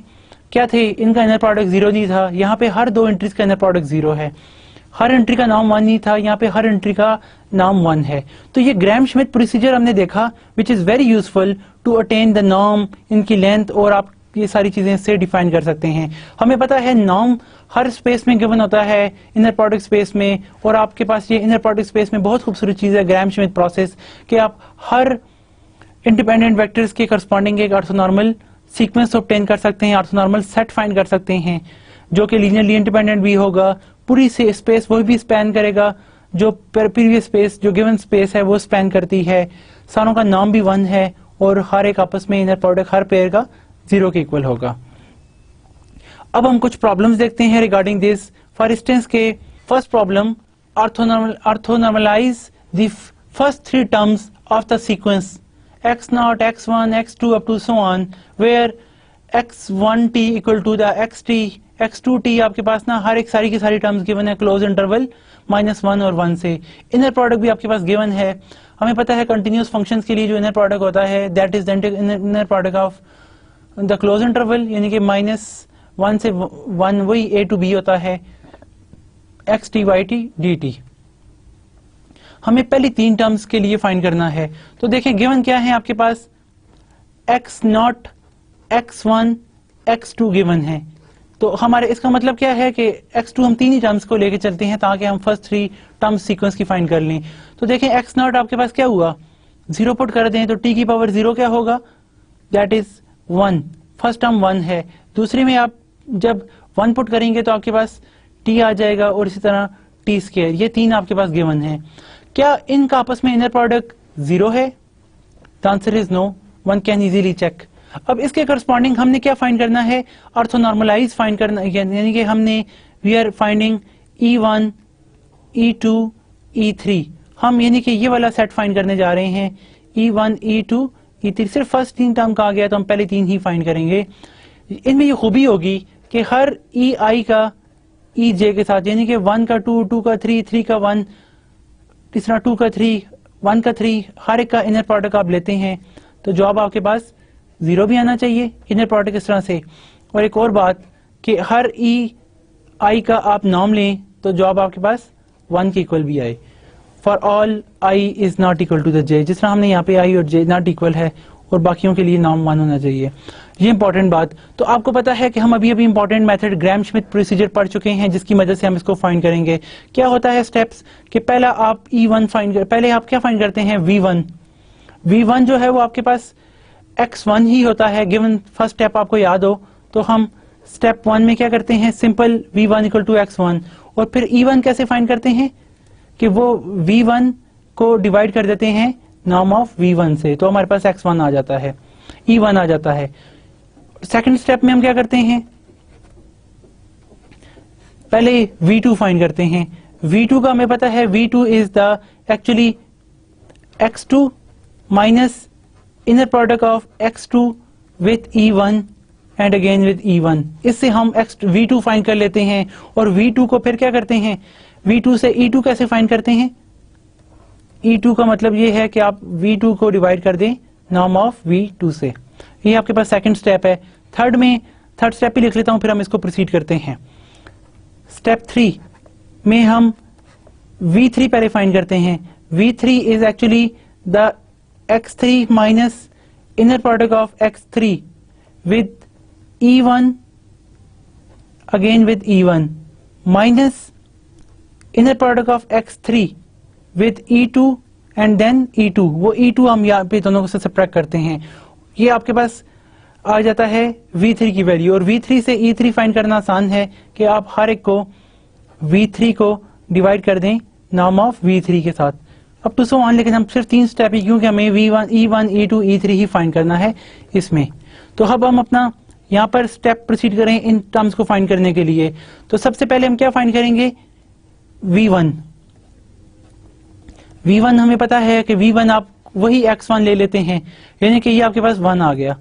क्या थे, इनका इनर प्रोडक्ट 0 नहीं था, यहाँ पे हर दो एंट्रीज का इनर प्रोडक्ट 0 है, हर एंट्री का नाम 1 नहीं था, यहाँ पे हर एंट्री का नाम 1 है। तो ये ग्राम श्मिट प्रोसीजर हमने देखा which is very useful to attain the norm, इनकी लेंथ, और आप ये सारी चीजें इससे डिफाइन कर सकते हैं। हमें पता है नॉर्म हर स्पेस में गिवन होता है इनर प्रोडक्ट स्पेस में, और आपके पास ये इनर प्रोडक्ट स्पेस में बहुत खूबसूरत चीज है ग्राम श्मिट प्रोसेस कि आप हर इंडिपेंडेंट वेक्टर्स के करस्पॉन्डिंग एक ऑर्थोनॉर्मल सीक्वेंस ऑब्टेन कर सकते हैं, ऑर्थोनॉर्मल सेट फाइंड कर सकते हैं जो कि लीनियरली इंडिपेंडेंट भी होगा, पूरी से स्पेस वही भी स्पैन करेगा जो प्रीवियस स्पेस, जो गिवन स्पेस है वो स्पैन करती है। सारों का नाम भी 1 है और हर एक आपस में इनर प्रोडक्ट हर पेयर का 0 के इक्वल होगा। अब हम कुछ प्रॉब्लम्स देखते हैं रिगार्डिंग दिस। फॉर इंस्टेंस के first problem, orthonormalize the first 3 terms of the sequence x0, x1, x2 up to so on, where x1t equal to the xt, x2t आपके पास ना हर एक सारी की सारी टर्म्स गिवन है क्लोज इंटरवल -1 और 1 से। इनर प्रोडक्ट भी आपके पास गिवन है। हमें पता है कंटिन्यूअस फंक्शंस के लिए जो इनर प्रोडक्ट होता है that is the inner product of the close interval, यानी कि -1 से 1 वही a to b होता है xt yt dt। हमें पहली 3 टर्म्स के लिए फाइंड करना है। तो देखें गिवन क्या है आपके पास, x0, x1, x2 गिवन है। तो हमारे इसका मतलब क्या है कि x2 हम 3 ही टर्म्स को लेके चलते हैं ताकि हम फर्स्ट 3 टर्म्स सीक्वेंस की फाइंड कर लें। तो देखें x0 आपके पास क्या हुआ, 0 पुट कर दें तो t की पावर 0 क्या होगा, दैट इज 1। फर्स्ट टर्म 1 है। दूसरी में आप जब 1 पुट करेंगे तो आपके पास t आ जाएगा और इसी तरह t स्क्वायर। ये 3 आपके पास गिवन है। क्या इनका आपस में इनर प्रोडक्ट 0 है? The answer is no, one can easily check. अब इसके करस्पॉन्डिंग हमने क्या फाइंड करना है, ऑर्थोनॉर्मलाइज फाइंड करना, यानी कि हमने we are finding E1, E2, E3। हम यानी कि ये वाला सेट फाइंड करने जा रहे हैं, E1, E2, E3। सिर्फ फर्स्ट 3 टर्म का आ गया तो हम पहले 3 ही फाइंड करेंगे। इनमें ये खूबी होगी कि हर EI का EJ के साथ, यानी कि 1 का 2, 2 का 3, 3 का 1, तीसरा 2 का 3, 1 का 3, हर एक का इनर प्रोडक्ट आप लेते हैं तो जवाब आपके पास 0 भी आना चाहिए इनर प्रोडक्ट इस तरह से। और एक और बात कि हर EI का आप नाम लें तो जवाब आपके पास 1 के इक्वल भी आए। For all I is not equal to the J, जिस तरह हमने यहाँ पे I और J नॉट इक्वल है और बाकियों के लिए नाम 1 होना चाहिए। ये इंपॉर्टेंट बात। तो आपको पता है कि हम अभी important method Gram Schmidt procedure पढ़ चुके हैं जिसकी मदद से हम इसको फाइंड करेंगे। क्या होता है स्टेप्स कि पहला आप E1 फाइंड कर, पहले आप क्या फाइंड करते हैं, V1। V1 जो है वो आपके पास x1 ही होता है। गिवन फर्स्ट स्टेप आपको याद हो तो हम स्टेप 1 में क्या करते हैं, simple V1 equal to x1। और फिर E1 कैसे फाइंड करते हैं कि वो V1 को डिवाइड कर देते हैं नाम ऑफ V1 से, तो हमारे पास x1 आ जाता है, E1 आ जाता है। सेकंड स्टेप में हम क्या करते हैं, पहले V2 फाइंड करते हैं। V2 का हमें पता है V2 is the actually x2 minus inner product of x2 with E1 and again with E1। इससे हम V2 फाइंड कर लेते हैं और V2 को फिर क्या करते हैं, V2 से E2 कैसे फाइंड करते हैं, E2 का मतलब ये है कि आप V2 को डिवाइड कर दें नाम ऑफ V2 से। ये आपके पास सेकंड स्टेप है। थर्ड स्टेप भी लिख लेता हूं फिर हम इसको प्रोसीड करते हैं। स्टेप 3 में हम V3 पहले फाइंड करते हैं। V3 is actually the x3 minus inner product of x3 with E1 again with E1 minus inner product of x3 with E2 and then E2। वो E2 हम यहाँ पे दोनों को से सब्ट्रैक्ट करते हैं। ये आपके पास आ जाता है V3 की वैल्यू। और V3 से E3 फाइंड करना आसान है कि आप हर एक को V3 को डिवाइड कर दें नाम ऑफ V3 के साथ, अब टू सो ऑन। लेकिन हम सिर्फ 3 स्टेप ही, क्योंकि हमें V1, E1, E2, E3 ही फाइंड करना है इसमें। तो अब हम अपना यहाँ पर स्टेप प्रोसीड करें इन टर्म्स को फाइंड करने के लिए। तो सबसे पहले हम क्या फाइंड करेंगे, V1 हमें पता है कि V1 आप वही x1 ले लेते हैं, यानी कि ये आपके पास 1 आ गया।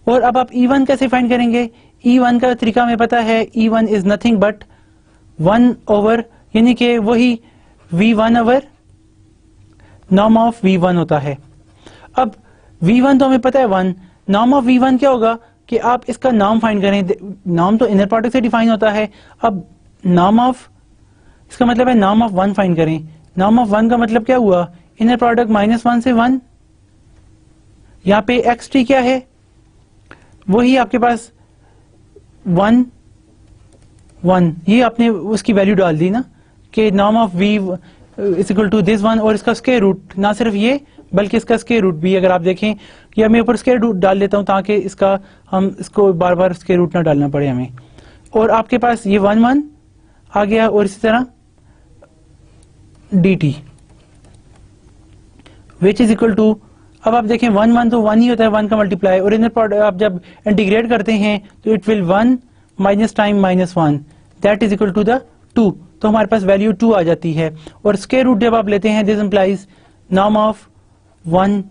और अब आप E1 कैसे फाइंड करेंगे, E1 का तरीका हमें पता है, E1 is nothing but 1 over, यानी कि वही V1 over norm of V1 होता है। अब V1 तो हमें पता है 1, नॉर्म ऑफ V1 क्या होगा कि आप इसका नाम फाइंड करें। नाम तो इनर प्रोडक्ट से डिफाइन होता है। अब नाम ऑफ, इसका मतलब है नाम ऑफ 1 फाइंड करें। नाम ऑफ 1 का मतलब क्या हुआ, इनर प्रोडक्ट -1 से 1। यहाँ पे x3 क्या है, वही आपके पास 1 1, ये आपने उसकी वैल्यू डाल दी ना कि नाम of v is equal to this 1, और इसका स्क्वायर रूट, ना सिर्फ ये बल्कि इसका स्क्वायर रूट भी। अगर आप देखें कि मैं ऊपर स्क्वायर रूट डाल देता हूं ताकि इसका हम इसको बार बार स्क्वायर रूट ना डालना पड़े हमें। और आपके पास ये 1 1 आ गया, और इसी तरह dt which is equal to, अब आप देखें 1 1 तो 1 ही होता है, 1 का मल्टीप्लाई, और इनर प्रोडक्ट आप जब इंटीग्रेट करते हैं तो it will 1 minus time minus 1 that is equal to the 2, तो हमारे पास वैल्यू 2 आ जाती है। और स्क्वायर रूट जब आप लेते हैं this implies norm of 1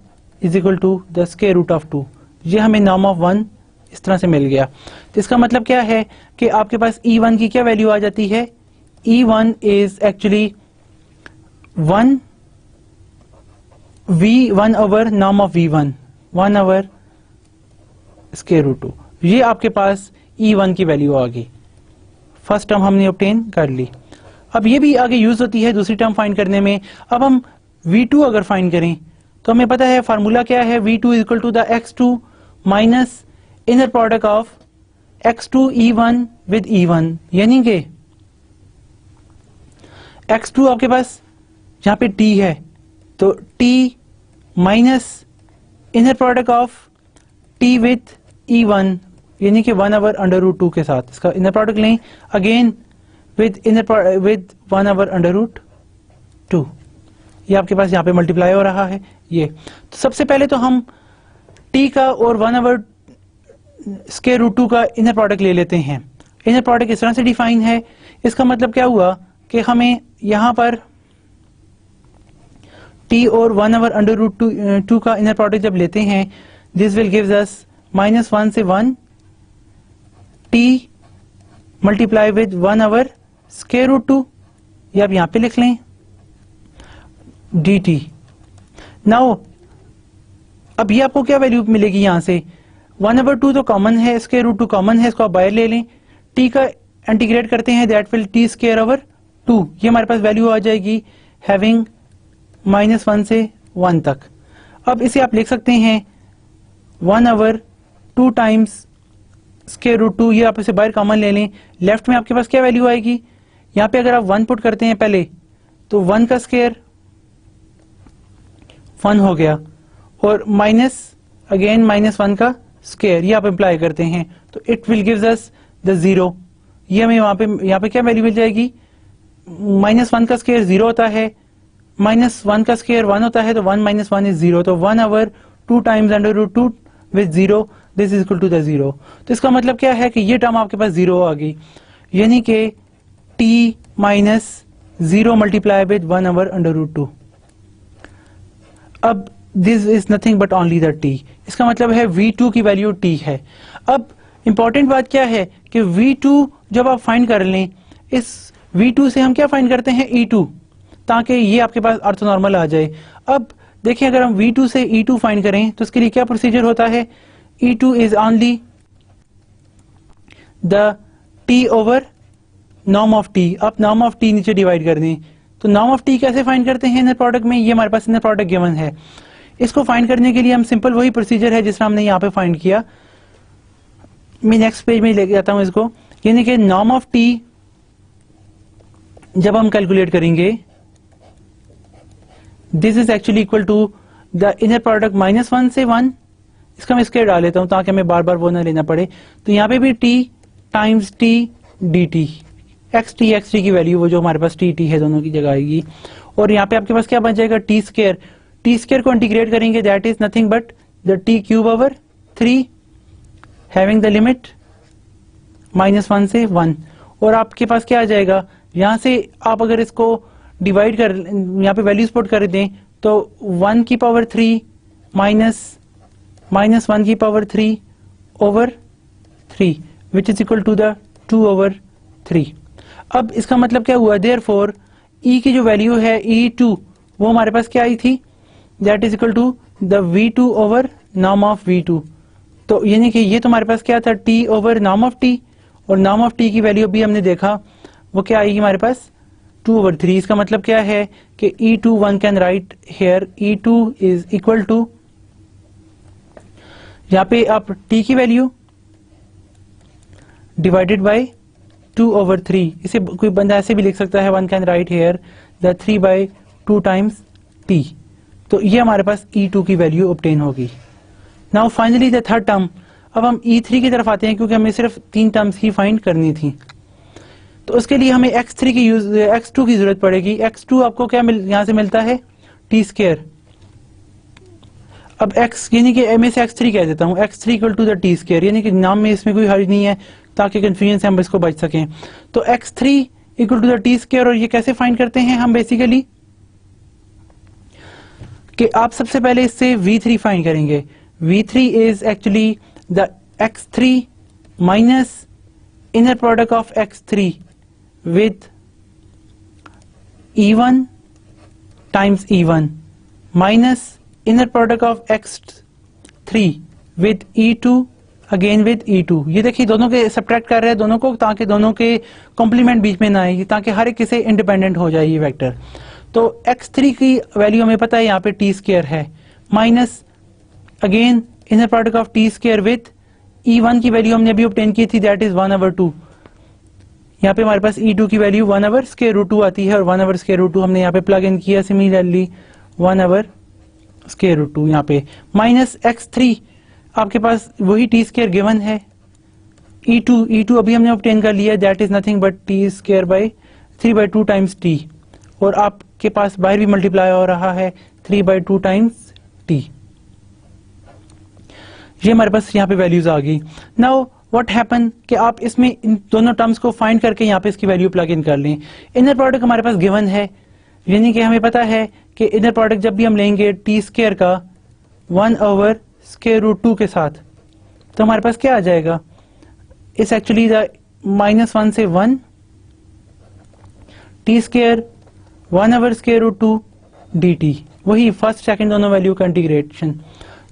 is equal to the square root of 2, ये हमें नॉर्म ऑफ 1 इस तरह से मिल गया। तो इसका मतलब क्या है कि आपके पास E1 की क्या वैल्यू आ जाती है, E1 is actually 1 V1 over norm of V1 1 over square root 2, ये आपके पास E1 की वैल्यू आ गई। फर्स्ट टर्म हमने ऑब्टेन कर ली। अब ये भी आगे यूज होती है दूसरी टर्म फाइंड करने में। अब हम V2 अगर फाइंड करें तो हमें पता है फार्मूला क्या है, V2 equal to the x2 minus inner product of x2 E1 with E1, यानी कि x2 आपके पास जहां पे t है तो t minus inner product of t with E1, यानी कि 1 ओवर अंडर रूट 2 के साथ इसका इनर प्रोडक्ट लें again with 1 over under root 2, ये आपके पास यहाँ पे मल्टीप्लाई हो रहा है ये। तो सबसे पहले तो हम t का और 1 ओवर स्क्वायर रूट 2 का इनर प्रोडक्ट ले लेते हैं। इनर प्रोडक्ट इस तरह से डिफाइन है, इसका मतलब क्या हुआ कि हमें यहां पर t और 1 ओवर अंडर रूट 2 का इनर प्रोडक्ट जब लेते हैं दिस विल गिव्स अस -1 से 1 t multiply with 1 over square root 2, ये आप यहां पे लिख लें dt। नाउ अब ये आपको क्या वैल्यू मिलेगी, यहां से 1 ओवर 2 तो कॉमन है, स्क्वायर रूट 2 कॉमन है, इसको आप बाहर ले लें, t का इंटीग्रेट करते हैं that will t square over 2, ये हमारे पास वैल्यू आ जाएगी हैविंग -1 से 1 तक। अब इसे आप लिख सकते हैं 1 ओवर 2 टाइम्स स्क्वायर रूट 2, ये आप इसे बाहर कॉमन ले लें, लेफ्ट में आपके पास क्या वैल्यू आएगी, यहाँ पे अगर आप 1 पुट करते हैं पहले तो 1 का स्क्वायर 1 हो गया, और माइनस अगेन -1 का स्क्वायर, ये आप अप्लाई करते हैं तो it will gives us the 0, ये हमें यहाँ पे क्या वैल्यू मिल जाएगी, -1 का स्क्वायर 0 होता है, -1 का स्क्वायर 1 होता है, तो 1 - 1 इज 0, तो 1 over 2 times under root 2 with 0 this is equal to the 0। तो इसका मतलब क्या है कि ये टर्म आपके पास 0 आ गई, यानी कि t minus 0 multiply with 1 over under root 2। अब this is nothing but only the t, इसका मतलब है V2 की वैल्यू t है। अब इंपॉर्टेंट बात क्या है कि V2 जब आप फाइंड कर लें, इस V2 से हम क्या फाइंड करते हैं E2, ताकि ये आपके पास ऑर्थोनॉर्मल आ जाए। अब देखिए अगर हम V2 से E2 फाइंड करें तो इसके लिए क्या प्रोसीजर होता है, E2 is only the t over norm of t, आप नॉर्म ऑफ t नीचे डिवाइड कर दें, तो नॉर्म ऑफ t कैसे फाइंड करते हैं इनर प्रोडक्ट में, ये हमारे पास इनर प्रोडक्ट गिवन है, इसको फाइंड करने के लिए हम सिंपल वही प्रोसीजर है जिस तरह हमने यहाँ पे फाइंड किया। मैं नेक्स्ट पेज में लेके जाता हूं इसको, यानी कि नॉर्म ऑफ t जब हम कैलकुलेट करेंगे this is actually equal to the inner product -1 से 1, इसका मैं स्क्वायर डाल लेता हूं ताकि हमें बार बार वो ना लेना पड़े, तो यहाँ पे भी t times t dt, xt की वैल्यू वो जो हमारे पास t है दोनों की जगह आएगी, और यहाँ पे आपके पास क्या बन जाएगा t स्क्वायर को इंटीग्रेट करेंगे that is nothing but the t cube over 3 having the limit -1 से 1, और आपके पास क्या आ जाएगा, यहां से आप अगर इसको डिवाइड कर यहाँ पे वैल्यूज पुट कर दें तो 1 की पावर 3 माइनस -1 की power 3 over 3 which is equal to the 2 over 3। अब इसका मतलब क्या हुआ, देयरफॉर E की जो वैल्यू है E2 वो हमारे पास क्या आई थी, that is equal to the V2 over norm of V2, तो यानी कि ये तो हमारे पास क्या था t over norm of t, और नॉर्म ऑफ t की वैल्यू भी हमने देखा वो क्या आएगी हमारे पास 2 ओवर 3। इसका मतलब क्या है कि E2 one can write here E2 is equal to, यहाँ पे आप t की वैल्यू डिवाइडेड बाय 2 ओवर 3, इसे कोई बंदा ऐसे भी लिख सकता है, one can write here the 3/2 times t, तो ये हमारे पास E2 की वैल्यू ऑब्टेन होगी। Now finally the third term, अब हम E3 की तरफ आते हैं क्योंकि हमें सिर्फ 3 टर्म्स ही फाइंड करनी थी। तो उसके लिए हमें x2 की जरूरत पड़ेगी। x2 आपको क्या यहां से मिलता है, टी स्क्वायर। अब x यानी कि मैं से x3 कह देता हूँ, x3 equal to the t square, यानी कि नाम में इसमें कोई हर्ज नहीं है ताकि कंफ्यूजन से हम इसको बच सकें। तो x3 equal to the t square, और ये कैसे फाइंड करते हैं हम बेसिकली कि आप सबसे पहले इससे v3 फाइंड करेंगे। v3 is actually the x3 minus inner product of x3 with e1 times e1 minus inner product of x3 with e2 again with e2। ये देखिए दोनों के सब्ट्रैक्ट कर रहे हैं दोनों को, ताकि दोनों के कॉम्प्लीमेंट बीच में ना आए, ताकि हर एक से इंडिपेंडेंट हो जाए ये वेक्टर। तो x3 की वैल्यू हमें पता है यहाँ पे टी स्क्वायर है, minus again inner product of T square with e1 की वैल्यू हमने अभी ऑब्टेन की थी, दैट इज 1/2। यहाँ पे हमारे पास e2 की वैल्यू 1/√2 आती है, और 1/√2 हमने यहाँ पे प्लग इन किया सिमिलरली 1/√2 यहाँ पे, माइनस x3 आपके पास वही टी स्क्वायर गिवन है, e2 अभी हमने ऑब्टेन कर लिया, that is nothing but T square by 3/2 times T, और आपके पास बाहर भी मल्टीप्लाई हो रहा है 3/2 टाइम्स टी। ये हमारे पास यहाँ पे वैल्यूज आ गई। नाउ व्हाट हैपन कि आप इसमें इन दोनों टर्म्स को फाइंड करके यहाँ पे इसकी वैल्यू प्लग इन कर लें। इनर प्रोडक्ट हमारे पास गिवन है, यानी कि हमें पता है कि इनर प्रोडक्ट जब भी हम लेंगे टी स्क्वायर का 1/√2 के साथ, तो हमारे पास क्या आ जाएगा, इस एक्चुअली द -1 से 1 टी स्क्वायर 1/√2 dt, वही फर्स्ट सेकंड दोनों वैल्यू का इंटीग्रेशन।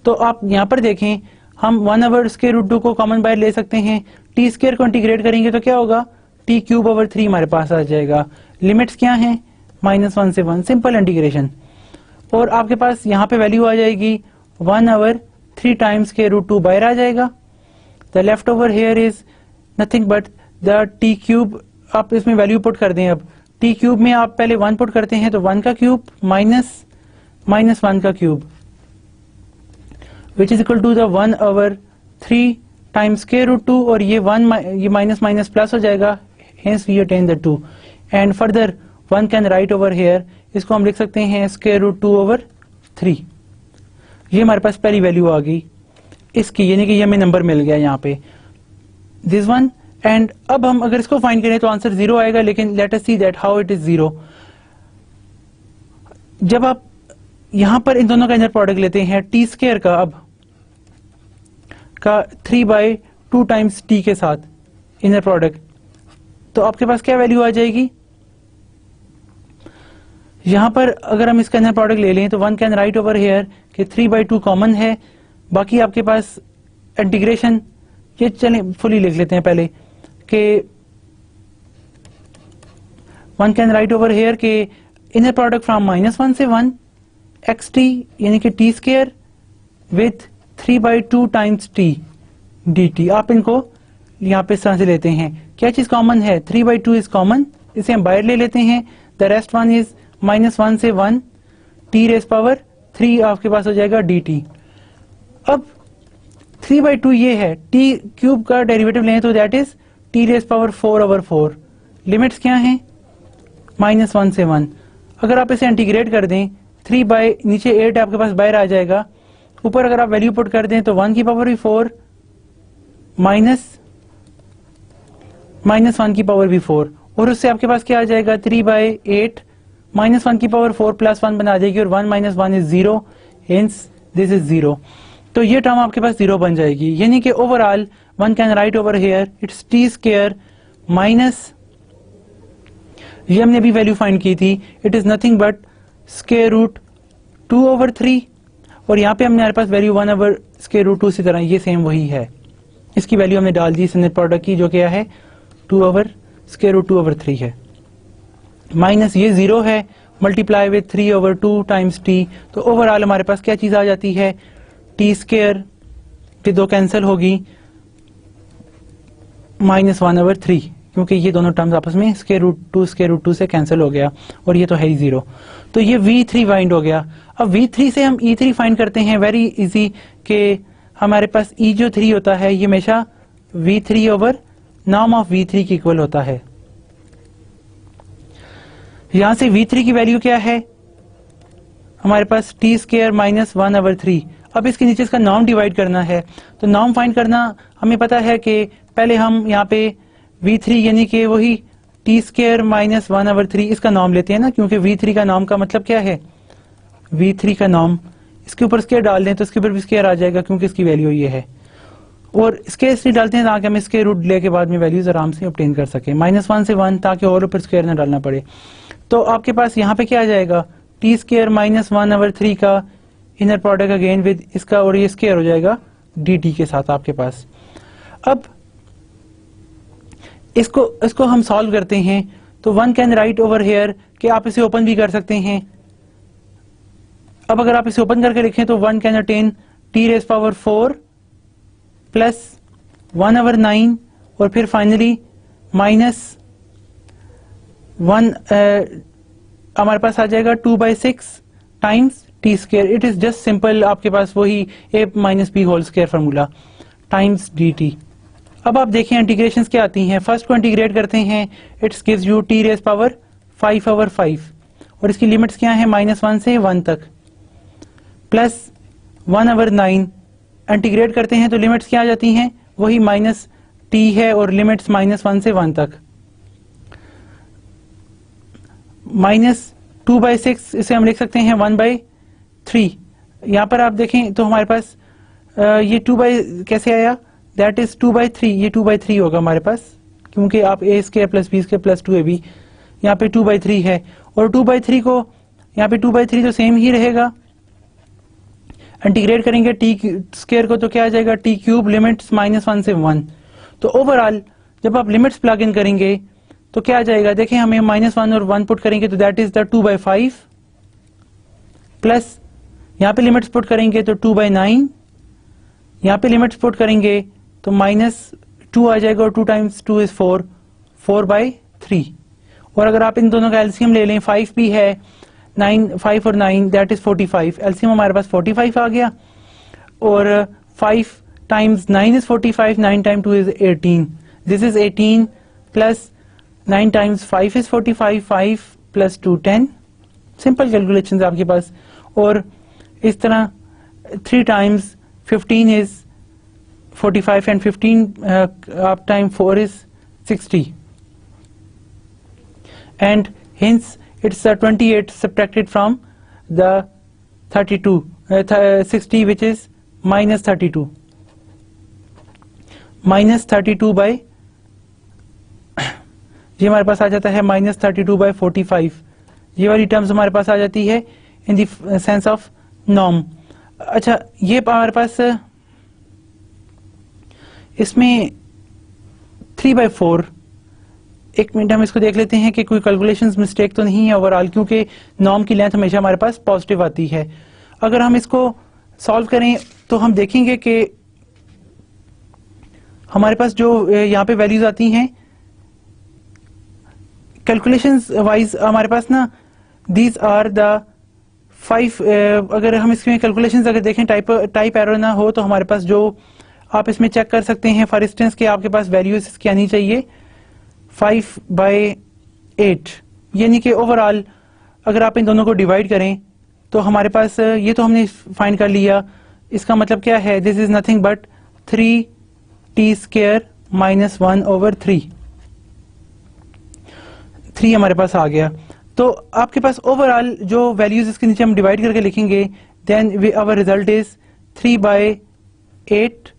तो आप यहाँ पर देखें, हम 1/√2 को कॉमन बाहर ले सकते हैं, टी स्क्वायर को इंटीग्रेट करेंगे तो क्या होगा, t³/3 हमारे पास आ जाएगा। लिमिट्स क्या हैं, -1 से 1, सिंपल इंटीग्रेशन, और आपके पास यहाँ पे वैल्यू आ जाएगी 1/3 टाइम्स के√2 बाहर आ जाएगा। The left over here is nothing but the t³। आप इसमें वैल्यू पुट कर दें, अब t³ में आप पहले 1 पुट करते हैं तो 1 का क्यूब माइनस -1 का cube, which is equal to the 1/3 times के√2, और ये माइनस माइनस प्लस हो जाएगा, hence we attain the 2, and further 1 can write over here, इसको हम लिख सकते हैं √2/3। ये हमारे पास पहली वैल्यू आ गई इसकी, यानी कि ये हमें नंबर मिल गया यहाँ पे दिस वन। एंड अब हम अगर इसको फाइंड करें तो आंसर 0 आएगा, लेकिन let us see that how it is 0। जब आप यहां पर इन दोनों का इनर प्रोडक्ट लेते हैं टी स्क्वायर का, अब का 3/2 टाइम्स टी के साथ इनर प्रोडक्ट, तो आपके पास क्या वैल्यू आ जाएगी, यहां पर अगर हम इसका इनर प्रोडक्ट ले लें तो 1 कैन राइट ओवर हेयर कि 3/2 कॉमन है, बाकी आपके पास इंटीग्रेशन, ये चलें फुली लिख लेते हैं पहले कि 1 कैन राइट ओवर हेयर के इनर प्रोडक्ट फ्रॉम -1 से 1 xt यानी कि T square with 3/2 times T dt। आप इनको यहाँ पे इस तरह से लेते हैं, क्या चीज कॉमन है, 3/2 इज कॉमन, इसे हम बाहर ले लेते हैं, द रेस्ट वन इज -1 से 1 t⁻³ आपके पास हो जाएगा dt। अब 3/2 ये है, t³ का डेरिवेटिव लें तो दैट इज t⁻⁴/4। लिमिट्स क्या हैं, -1 से 1। अगर आप इसे इंटीग्रेट कर दें 3 नीचे 8 आपके पास बाहर आ जाएगा, ऊपर अगर आप वैल्यू पुट कर दें तो 1⁻⁴ -1⁻⁴, और उससे आपके पास क्या आ जाएगा 3/8 -1⁻⁴ प्लस 1 बना जाएगी, और 1 - 1 इज 0, हेंस दिस इज 0। तो ये टर्म आपके पास 0 बन जाएगी, यानी कि overall 1 can write over hair it's T square minus, ये हमने अभी वैल्यू फाइंड की थी, इट इज नथिंग बट √2/3, और यहाँ पे हमने हमारे पास वैल्यू 1/√2 इसी तरह ये सेम वही है, इसकी वैल्यू हमने डाल दी इस प्रोडक्ट की, जो क्या है 2/√2/3 है, माइनस ये 0 है, मल्टीप्लाई विथ 3/2 टाइम्स टी, तो ओवरऑल हमारे पास क्या चीज आ जाती है, टी स्क्वायर के 2 कैंसिल होगी, -1/3, क्योंकि ये दोनों टर्म्स आपस में √2 से कैंसिल हो गया, और ये तो है ही 0। तो ये v3 फाइंड हो गया। अब v3 से हम e3 फाइंड करते हैं, वेरी इजी, कि हमारे पास e जो 3 होता है ये हमेशा v3 over norm of v3 की इक्वल होता है। यहां से v3 की वैल्यू क्या है हमारे पास t स्क्वायर माइनस 1/3। अब इसके नीचे इसका नॉर्म डिवाइड करना है, तो नॉर्म फाइंड करना हमें पता है कि पहले हम यहाँ पे v3 यानी कि वही t स्क्वायर माइनस 1/3 इसका नॉर्म लेते हैं ना, क्योंकि v3 का नॉर्म का मतलब क्या है, v3 का नॉर्म इसके ऊपर स्क्वायर डाल दें तो इसके ऊपर भी स्क्वायर आ जाएगा क्योंकि इसकी वैल्यू ये है, और स्क्वायर इसलिए डालते हैं ताकि हम इसके रूट लेके बाद में वैल्यूज आराम से ऑब्टेन कर सके, -1 से 1 ताकि और ऊपर स्क्वायर ना डालना पड़े। तो आपके पास यहाँ पे क्या आ जाएगा, t स्क्वायर माइनस 1/3 का इनर प्रोडक्ट अगेन विद इसका, और ये स्क्वायर हो जाएगा dt के साथ आपके पास। अब इसको हम सॉल्व करते हैं, तो one can write over hair कि आप इसे ओपन भी कर सकते हैं। अब अगर आप इसे ओपन करके लिखें तो one can attain t⁴ plus 1/9 और फिर फाइनली -1 हमारे पास आ जाएगा 2/6 times t square. It is just simple, आपके पास वही a - b whole square formula times dt। अब आप देखें इंटीग्रेशंस क्या आती हैं, फर्स्ट को इंटीग्रेट करते हैं, इट्स गिव्स यू t⁵5/5 और इसकी लिमिट्स क्या है -1 से 1 तक, प्लस 1/9 इंटीग्रेट करते हैं तो लिमिट्स क्या आ जाती हैं, वही -t है और लिमिट्स -1 से 1 तक, -2/6 इसे हम लिख सकते हैं 1/3। यहाँ पर आप देखें तो हमारे पास ये 2 कैसे आया, दैट इज 2/3, ये 2/3 होगा हमारे पास, क्योंकि आप a square plus b square plus 2ab यहाँ पे 2/3 है, और 2/3 को यहाँ पे 2/3 तो सेम ही रहेगा, इंटीग्रेट करेंगे t स्क्वायर को तो क्या आ जाएगा t³ लिमिट्स -1 से 1। तो ओवरऑल जब आप लिमिट्स प्लग इन करेंगे तो क्या आ जाएगा, देखें हमें -1 और 1 पुट करेंगे तो दैट इज द 2/5 प्लस यहाँ पे लिमिट्स पुट करेंगे तो 2/9, यहाँ पे लिमिट्स पुट करेंगे तो -2 आ जाएगा और 2 टाइम्स 2 इज 4, 4/3। और अगर आप इन दोनों का एलसीएम ले लें, 5 भी है, 5 और 9 दैट इज 45, एलसीएम हमारे पास 45 आ गया, और 5 times 9 is 45, 9 time 2 is 18, this is 18 plus 9 times 5 is 45, 5 plus 2 10, simple calculation आपके पास। और इस तरह 3 times 15 is 45 and 15 up time 4 is 60, and hence it's 28 subtracted from the 32 60 which is -32 -32 ये हमारे पास आ जाता है -32/45, ये वाली टर्म्स हमारे पास आ जाती है in the sense of norm. अच्छा, ये हमारे पास इसमें 3/4, एक मिनट हम इसको देख लेते हैं कि कोई कैलकुलेशंस मिस्टेक तो नहीं है ओवरऑल, क्योंकि नॉर्म की लेंथ हमेशा हमारे पास पॉजिटिव आती है। अगर हम इसको सॉल्व करें तो हम देखेंगे कि हमारे पास जो यहाँ पे वैल्यूज आती हैं कैलकुलेशंस वाइज हमारे पास ना, दीज आर द 5, अगर हम इसमें कैलकुलेशंस अगर देखें टाइप एरर ना हो तो हमारे पास जो आप इसमें चेक कर सकते हैं, फॉर इंस्टेंस कि आपके पास वैल्यूज इसकी आनी चाहिए 5/8, यानी कि ओवरऑल अगर आप इन दोनों को डिवाइड करें तो हमारे पास ये तो हमने फाइंड कर लिया, इसका मतलब क्या है, this is nothing but 3t square -1/3 हमारे पास आ गया। तो आपके पास ओवरऑल जो वैल्यूज इसके नीचे हम डिवाइड करके लिखेंगे, देन आवर रिजल्ट इज 3/8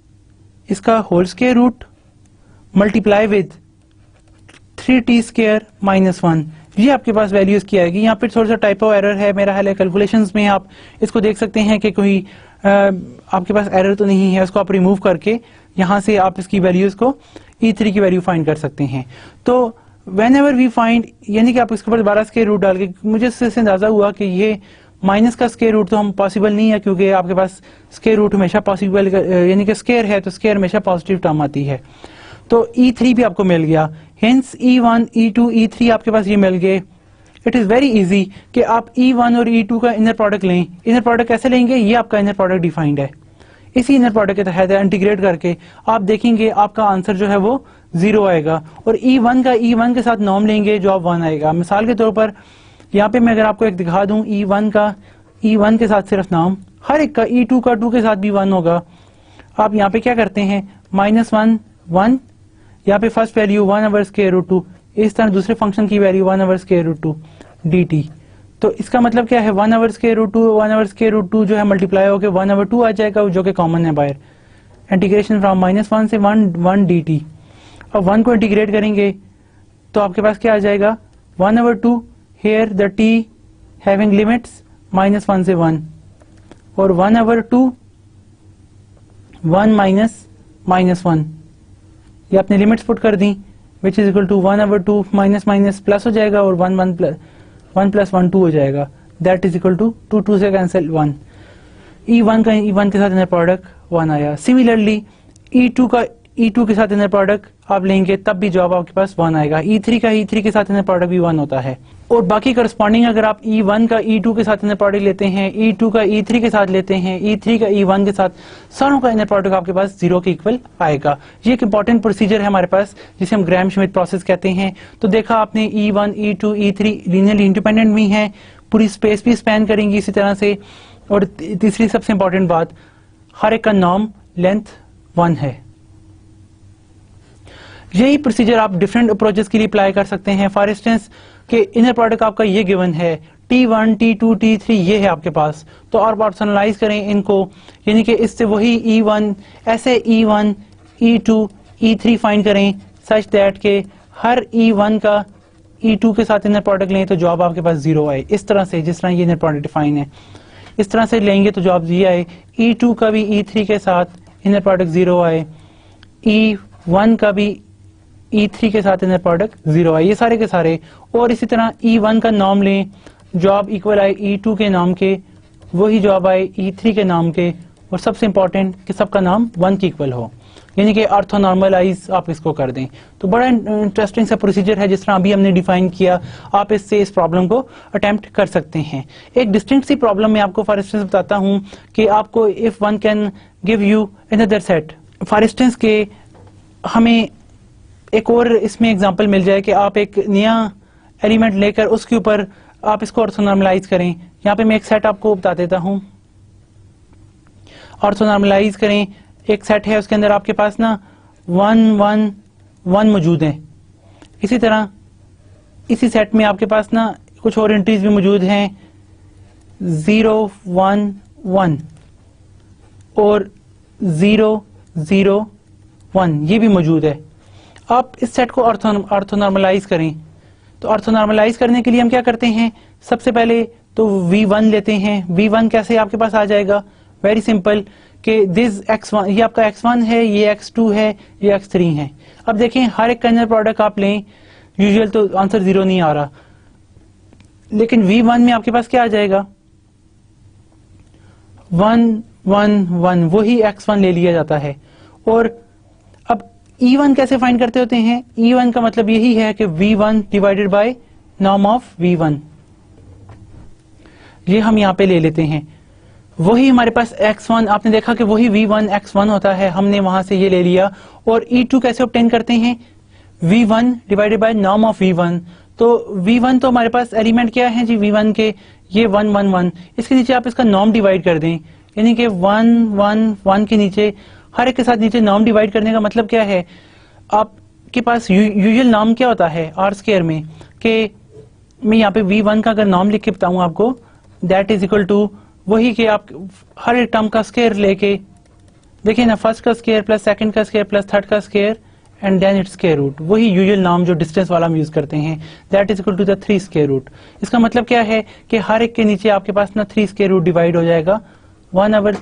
इसका whole square root multiply with 3t square -1, ये आपके पास वैल्यूज की आएगी। यहाँ पे थोड़ा सा टाइपो एरर है मेरा ख्याल है कैलकुलेशंस में, आप इसको देख सकते हैं कि कोई आपके पास एरर तो नहीं है, उसको आप रिमूव करके यहाँ से आप इसकी वैल्यूज को E3 की वैल्यू फाइंड कर सकते हैं। तो वेन एवर वी फाइंड, यानी कि आप इसके ऊपर 12 स्क्वायर रूट डाल के, मुझे इससे अंदाजा हुआ कि ये माइनस का स्क्वायर रूट तो हम पॉसिबल नहीं है, क्योंकि आपके पास स्क्वायर रूट हमेशा पॉसिबल, यानी कि स्क्वायर है तो स्क्वायर हमेशा पॉजिटिव टर्म आती है। तो E3 भी आपको मिल गया, हेंस E1 E2 E3 आपके पास ये मिल गए। इट इज वेरी इजी कि आप E1 और E2 का इनर प्रोडक्ट लें। इनर प्रोडक्ट कैसे लेंगे, ये आपका इनर प्रोडक्ट डिफाइंड है, इसी इनर प्रोडक्ट के तहत इंटीग्रेट करके आप देखेंगे आपका आंसर जो है वो 0 आएगा, और E1 का E1 के साथ नॉर्म लेंगे जो आप 1 आएगा। मिसाल के तौर पर यहाँ पे मैं अगर आपको एक दिखा दूं E1 का, E1 के साथ सिर्फ नाम, हर एक का E2 का 2 के साथ भी 1 होगा। आप यहाँ पे क्या करते हैं, -1 1, यहाँ पे फर्स्ट वैल्यू 1/√2, इस तरह दूसरे फंक्शन की वैल्यू 1/√2 dt। तो इसका मतलब क्या है, 1/√2 जो है मल्टीप्लाई होकर 1/2 आ जाएगा, जो कि कॉमन है बाहर। इंटीग्रेशन फ्रॉम -1 से 1 dt। अब 1 को इंटीग्रेट करेंगे तो आपके पास क्या आ जाएगा, 1/2 here the t having limits -1 से 1, और 1/2 1 -1, ये आपने लिमिट्स पुट कर दी, which is equal to 1/2 minus plus हो जाएगा, और 1 + 1 2 हो जाएगा, दैट इज इक्वल टू 2 से कैंसिल 1। E1 का E1 के साथ इनर प्रोडक्ट 1 आया। सिमिलरली E2 का E2 के साथ इनर प्रोडक्ट आप लेंगे तब भी जवाब आपके पास 1 आएगा। E3 का E3 के साथ इनर प्रोडक्ट भी 1 होता है। और बाकी करस्पॉन्डिंग अगर आप E1 का E2 के साथ इनर प्रोडक्ट लेते हैं, E2 का E3 के साथ लेते हैं, E3 का E1 के साथ, सारों का इनर प्रोडक्ट आपके पास 0 के इक्वल आएगा। ये एक इंपॉर्टेंट प्रोसीजर है हमारे पास, जिसे हम ग्राम श्मिट प्रोसेस कहते हैं। तो देखा आपने E1 E2 E3 linearly independent भी हैं, पूरी स्पेस भी स्पैन करेंगी इसी तरह से। और तीसरी सबसे इंपॉर्टेंट बात, हर एक का नॉर्म लेंथ 1 है। यही प्रोसीजर आप डिफरेंट अप्रोचेस के लिए अप्लाई कर सकते हैं। फॉर इंस्टेंस कि इनर प्रोडक्ट आपका ये गिवन है, T1 T2 T3 ये है आपके पास, तो और पर्सनलाइज करें इनको, यानी कि इससे वही E1 ऐसे E1 E2 E3 फाइंड करें सच दैट के हर E1 का E2 के साथ इनर प्रोडक्ट लें तो जवाब आपके पास 0 आए। इस तरह से, जिस तरह ये इनर प्रोडक्ट डिफाइन है, इस तरह से लेंगे तो जवाब ये आए। E2 का भी E3 के साथ इनर प्रोडक्ट 0 आए, E1 का भी E3 के साथ इनर प्रोडक्ट 0 आए, ये सारे के सारे। और इसी तरह E1 का नॉर्म लें, जवाब इक्वल आए E2 के नाम के, वही जवाब आए E3 के नाम के, और सबसे इंपॉर्टेंट कि सबका नाम 1 के इक्वल हो, यानी कि ऑर्थोनॉर्मलाइज आप इसको कर दें। तो बड़ा इंटरेस्टिंग सा प्रोसीजर है, जिस तरह अभी हमने डिफाइन किया, आप इससे इस प्रॉब्लम को अटेम्प्ट कर सकते हैं। एक डिस्टिंक्ट सी प्रॉब्लम में आपको फॉर इंस्टेंस बताता हूं कि आपको if one can give you another set, for instance के हमें एक और इसमें एग्जांपल मिल जाए कि आप एक नया एलिमेंट लेकर उसके ऊपर आप इसको ऑर्थोनॉर्मलाइज करें। यहाँ पे मैं एक सेट आपको बता देता हूं, ऑर्थोनॉर्मलाइज करें। एक सेट है, उसके अंदर आपके पास ना 1 1 1 मौजूद है। इसी तरह इसी सेट में आपके पास ना कुछ और एंट्रीज भी मौजूद हैं, 0 1 1 और 0 0 1, ये भी मौजूद है। आप इस सेट को ऑर्थोनॉर्मलाइज करें। तो ऑर्थोनॉर्मलाइज करने के लिए हम क्या करते हैं, सबसे पहले तो V1 लेते हैं। V1 कैसे आपके पास आ जाएगा, वेरी सिंपल कि दिस X1, ये आपका X1 है, ये X2 है, ये X3 है। अब देखें हर एक का इनर प्रोडक्ट आप लें, यूजुअल तो आंसर 0 नहीं आ रहा, लेकिन V1 में आपके पास क्या आ जाएगा, 1 1 1, वही X1 ले लिया जाता है। और अब E1 कैसे फाइंड करते होते हैं, E1 का मतलब यही है कि V1 divided by norm of V1, ये हम यहाँ पे ले लेते हैं। वही हमारे पास X1, आपने देखा कि वही V1 X1 होता है, हमने वहां से ये ले लिया। और E2 कैसे ऑब्टेन करते हैं, V1 divided by norm of V1। तो V1 तो हमारे पास एलिमेंट क्या है जी, V1 के ये 1 1 1, इसके नीचे आप इसका नॉर्म डिवाइड कर दें, यानी कि 1 1 1 के नीचे हर एक के साथ नीचे नॉर्म डिवाइड करने का मतलब क्या है, आपके पास यूजुअल नॉर्म क्या होता है आर स्क्वायर में, कि मैं यहाँ पे V1 का अगर नॉर्म लिख के बताऊं आपको, दैट इज इक्वल टू वही कि आप हर एक टर्म का स्क्वायर लेके देखिए ना, फर्स्ट का स्क्वायर प्लस सेकंड का स्क्वायर प्लस थर्ड का square and then it's square root, वही यूजुअल नॉर्म जो डिस्टेंस वाला हम यूज करते हैं, that is equal to the 3 square root. इसका मतलब क्या है कि हर एक के नीचे आपके पास ना 3 स्क्वायर रूट डिवाइड हो जाएगा, 1/,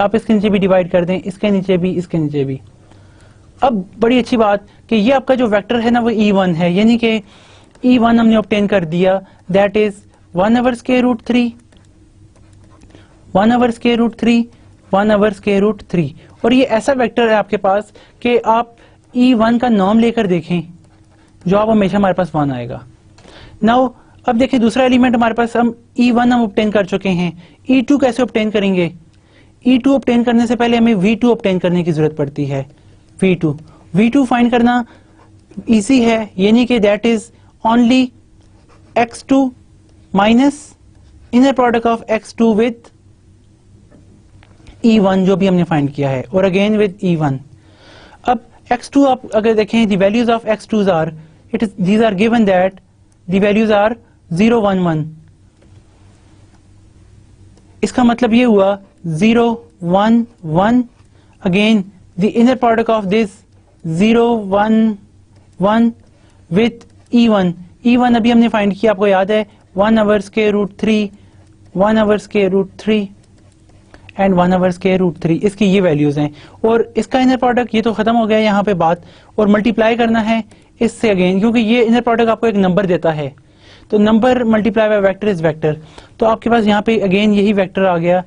आप इसके नीचे भी डिवाइड कर दें, इसके नीचे भी, इसके नीचे भी। अब बड़ी अच्छी बात कि ये आपका जो वेक्टर है ना वो E1 है, यानी कि E1 हमने ऑब्टेन कर दिया, दैट इज 1/√3 1/√3 1/√3। और ये ऐसा वेक्टर है आपके पास कि आप E1 का नॉर्म लेकर देखें, जवाब हमेशा हमारे पास 1 आएगा। नाउ अब देखिए दूसरा एलिमेंट हमारे पास हम E1 हम ऑब्टेन कर चुके हैं, E2 कैसे ऑब्टेन करेंगे, E2 ऑब्टेन करने से पहले हमें V2 ऑब्टेन करने की जरूरत पड़ती है। V2 फाइंड करना इजी है, यानी कि that is only X2 minus inner product of x2 with E1 जो भी हमने फाइंड किया है, और अगेन विद E1. अब x2 आप अगर देखें, the values of x2 are these are given that the values are 0 1 1. इसका मतलब ये हुआ 0 1 1. Again the inner product of this 0 1 1 with E1. E1 अभी हमने फाइंड किया, आपको याद है 1 over square root 3, 1 over square root 3 and 1 over square root 3. इसकी ये वैल्यूज हैं, और इसका इनर प्रोडक्ट ये तो खत्म हो गया यहाँ पे बात, और मल्टीप्लाई करना है इससे अगेन, क्योंकि ये इनर प्रोडक्ट आपको एक नंबर देता है, तो number multiply by vector is vector. तो आपके पास यहाँ पे अगेन यही वेक्टर आ गया,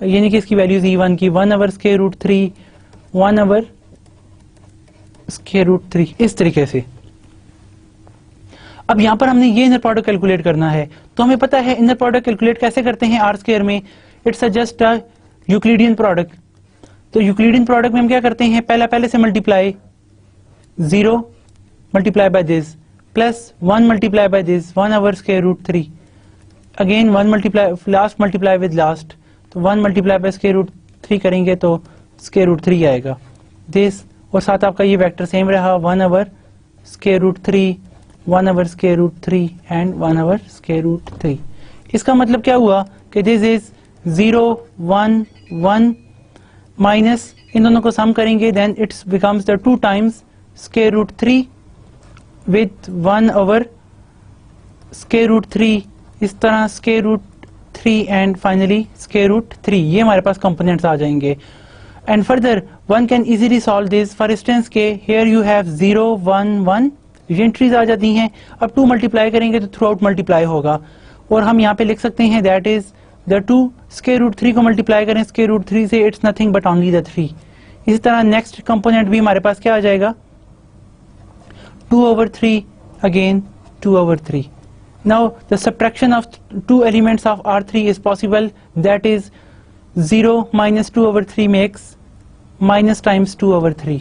यानी कि इसकी वैल्यूज E1 की 1 over square root 3, 1 over square root 3, इस तरीके से. अब यहाँ पर हमने ये इनर प्रोडक्ट कैलकुलेट करना है, तो हमें पता है इनर प्रोडक्ट कैलकुलेट कैसे करते हैं आर स्क्वायर में. It's just a Euclidean product. तो यूक्लिडियन प्रोडक्ट में हम क्या करते हैं, पहले से multiply 0 multiply by this plus 1 multiply by this 1 over square root 3. Again 1 multiply last multiply with last, तो 1 मल्टीप्लाई बाय square root 3 करेंगे तो square root 3 आएगा दिस, और साथ आपका ये वेक्टर सेम रहा 1 over square root 3, 1 over square root 3 and 1 over square root 3. इसका मतलब क्या हुआ कि दिस इज 0 1 1 माइनस इन दोनों को सम करेंगे, then it's becomes the 2 times square root 3 with 1 over square root 3, इस तरह square root 3 and finally square root 3. ये हमारे पास कंपोनेंट्स आ जाएंगे. And further one can easily solve this. For instance के here you have 0 1 1, ये entries आ जाती हैं. अब 2 मल्टीप्लाई करेंगे तो थ्रू आउट मल्टीप्लाई होगा, और हम यहाँ पे लिख सकते हैं that is the 2 square root 3 को मल्टीप्लाई करें square root 3 से, it's nothing but only the 3. इसी तरह नेक्स्ट कंपोनेंट भी हमारे पास क्या आ जाएगा, 2 over 3, again 2 over 3. Now the subtraction of 2 elements of R3 is possible, that is 0 minus 2 over 3 makes minus times 2 over 3.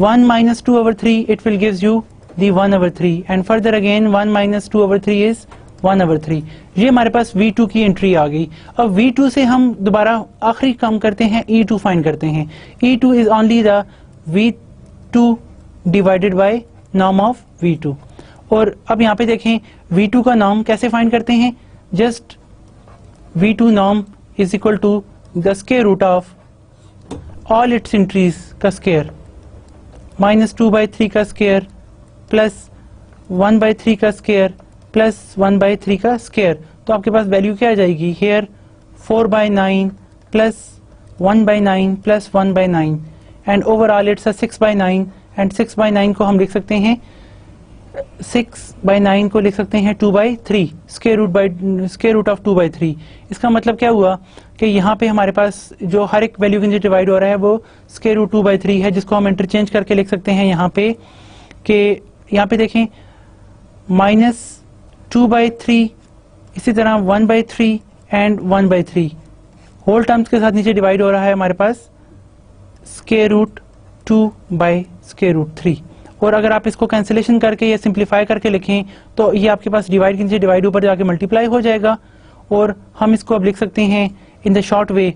1 minus 2 over 3, it will gives you the 1 over 3, and further again 1 minus 2 over 3 is 1 over 3. ये हमारे पास V2 की entry आ गई. अब V2 से हम दोबारा आखिरी काम करते हैं, E2 फाइंड करते हैं. E2 is only the V2 divided by norm of V2. और अब यहाँ पे देखें V2 का नॉर्म कैसे फाइंड करते हैं, just V2 norm is equal to the square root of all its entries का स्क्वायर, -2/3 का स्क्वायर प्लस 1/3 का स्क्वायर प्लस 1/3 का स्क्वायर. तो आपके पास वैल्यू क्या आ जाएगी here, 4/9 plus 1/9 plus 1/9, and overall it's 6/9, and 6/9 को हम लिख सकते हैं 6/9 को लिख सकते हैं 2/3, स्क्वायर रूट ऑफ 2/3. इसका मतलब क्या हुआ कि यहाँ पे हमारे पास जो हर एक वैल्यू के नीचे डिवाइड हो रहा है वो स्क्वायर रूट 2/3 है, जिसको हम इंटरचेंज करके लिख सकते हैं यहाँ पे, कि यहाँ पे देखें -2/3, इसी तरह 1/3 एंड 1/3 होल टर्म्स के साथ नीचे डिवाइड हो रहा है हमारे पास स्क्वायर रूट 2/√3. और अगर आप इसको कैंसिलेशन करके या सिंप्लीफाई करके लिखें तो ये आपके पास डिवाइड के नीचे डिवाइड ऊपर जाके मल्टीप्लाई हो जाएगा, और हम इसको अब लिख सकते हैं इन द शॉर्ट वे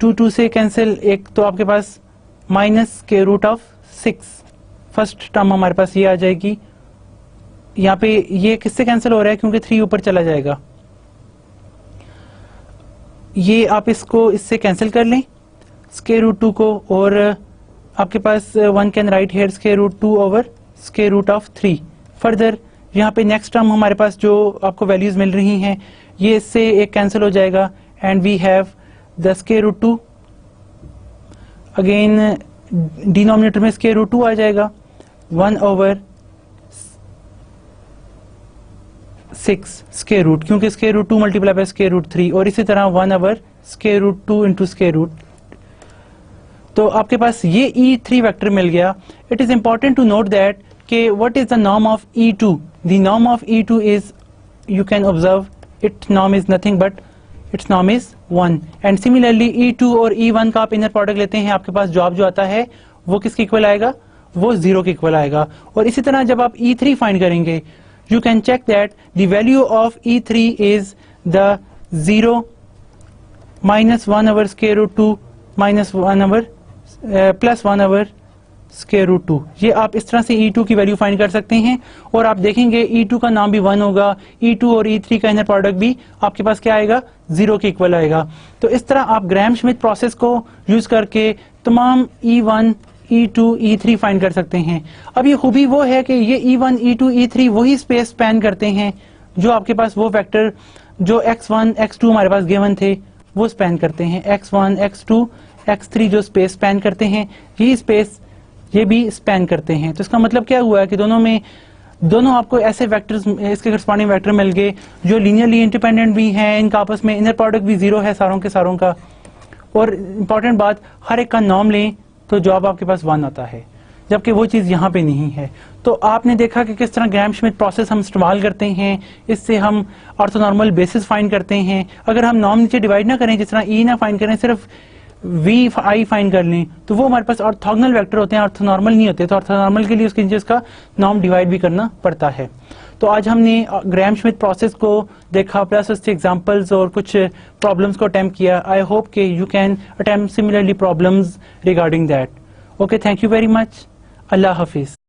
2 से कैंसिल, एक तो आपके पास -√6. फर्स्ट टर्म हमारे पास ये आ जाएगी. यहाँ पे ये किससे कैंसिल हो रहा है, क्योंकि 3 ऊपर चला जाएगा. ये आप इसको इससे कैंसिल कर लें स्क्वायर रूट 2 को, और आपके पास 1 can write here square root 2 over square root of 3. Further यहाँ पे नेक्स्ट टर्म हमारे पास जो आपको वैल्यूज मिल रही हैं ये इससे एक कैंसिल हो जाएगा, and we have the square root 2. Again denominator में स्क्वायर रूट 2 आ जाएगा, 1 over 6 स्क्वायर रूट, क्योंकि square root 2 multiply by square root 3, और इसी तरह 1 over square root 2 into square root. तो आपके पास ये E3 वेक्टर मिल गया. It is important to note that कि what is the norm of E2. The norm of E2 is, you can observe, it's norm is nothing but it's norm is 1. And similarly E2 और E1 का आप inner product लेते हैं, आपके पास जवाब जो आता है वो किसके इक्वल आएगा, वो 0 के इक्वल आएगा. और इसी तरह जब आप E3 फाइंड करेंगे, you can check that the value of E3 is the 0 minus 1 over square root 2 minus 1 over plus 1 over square root 2। ये आप इस तरह से E2 की वैल्यू फाइंड कर सकते हैं और आप देखेंगे E2 का नाम भी 1 होगा, E2 और E3 का इनर प्रोडक्ट भी आपके पास क्या आएगा, 0 के इक्वल आएगा। तो इस तरह आप ग्राहम श्मिट प्रोसेस को यूज करके तमाम E1 E2 E3 फाइंड कर सकते हैं। अब ये खूबी वो है कि ये E1 E2 E3 वही स्पेस स्पैन करते हैं जो आपके पास वो वेक्टर जो x1 x2 हमारे पास गिवन थे वो स्पैन करते हैं, x1 x2 x3 जो स्पेस स्पैन करते हैं यही स्पेस ये भी स्पैन करते हैं। तो इसका मतलब क्या हुआ है कि दोनों आपको ऐसे वेक्टर्स, इसके करस्पॉन्डिंग वेक्टर मिल गए जो लीनियरली इंडिपेंडेंट भी हैं, इनका आपस में इनर प्रोडक्ट भी 0 है सारों के सारों का। और इम्पॉर्टेंट बात, हर एक का नॉर्म लें तो जवाब आपके पास 1 आता है, जबकि वो चीज़ यहाँ पे नहीं है। तो आपने देखा कि किस तरह ग्राहम श्मिट प्रोसेस हम इस्तेमाल करते हैं, इससे हम ऑर्थोनॉर्मल बेसिस फाइंड करते हैं। अगर हम नॉर्म नीचे डिवाइड ना करें, जिस तरह ई ना फाइंड करें, सिर्फ वी आई फाइंड कर लें, तो वो हमारे पास ऑर्थोगोनल वेक्टर होते हैं, ऑर्थोनॉर्मल नहीं होते। तो ऑर्थोनॉर्मल के लिए उसके नीचे उसका नॉर्म डिवाइड भी करना पड़ता है। तो आज हमने ग्राहम श्मिट प्रोसेस को देखा, प्लस उसके एग्जांपल्स और कुछ प्रॉब्लम्स को अटेम्प्ट किया। आई होप कि you can attempt similarly problems regarding that. Okay, thank you very much. Allah Hafiz.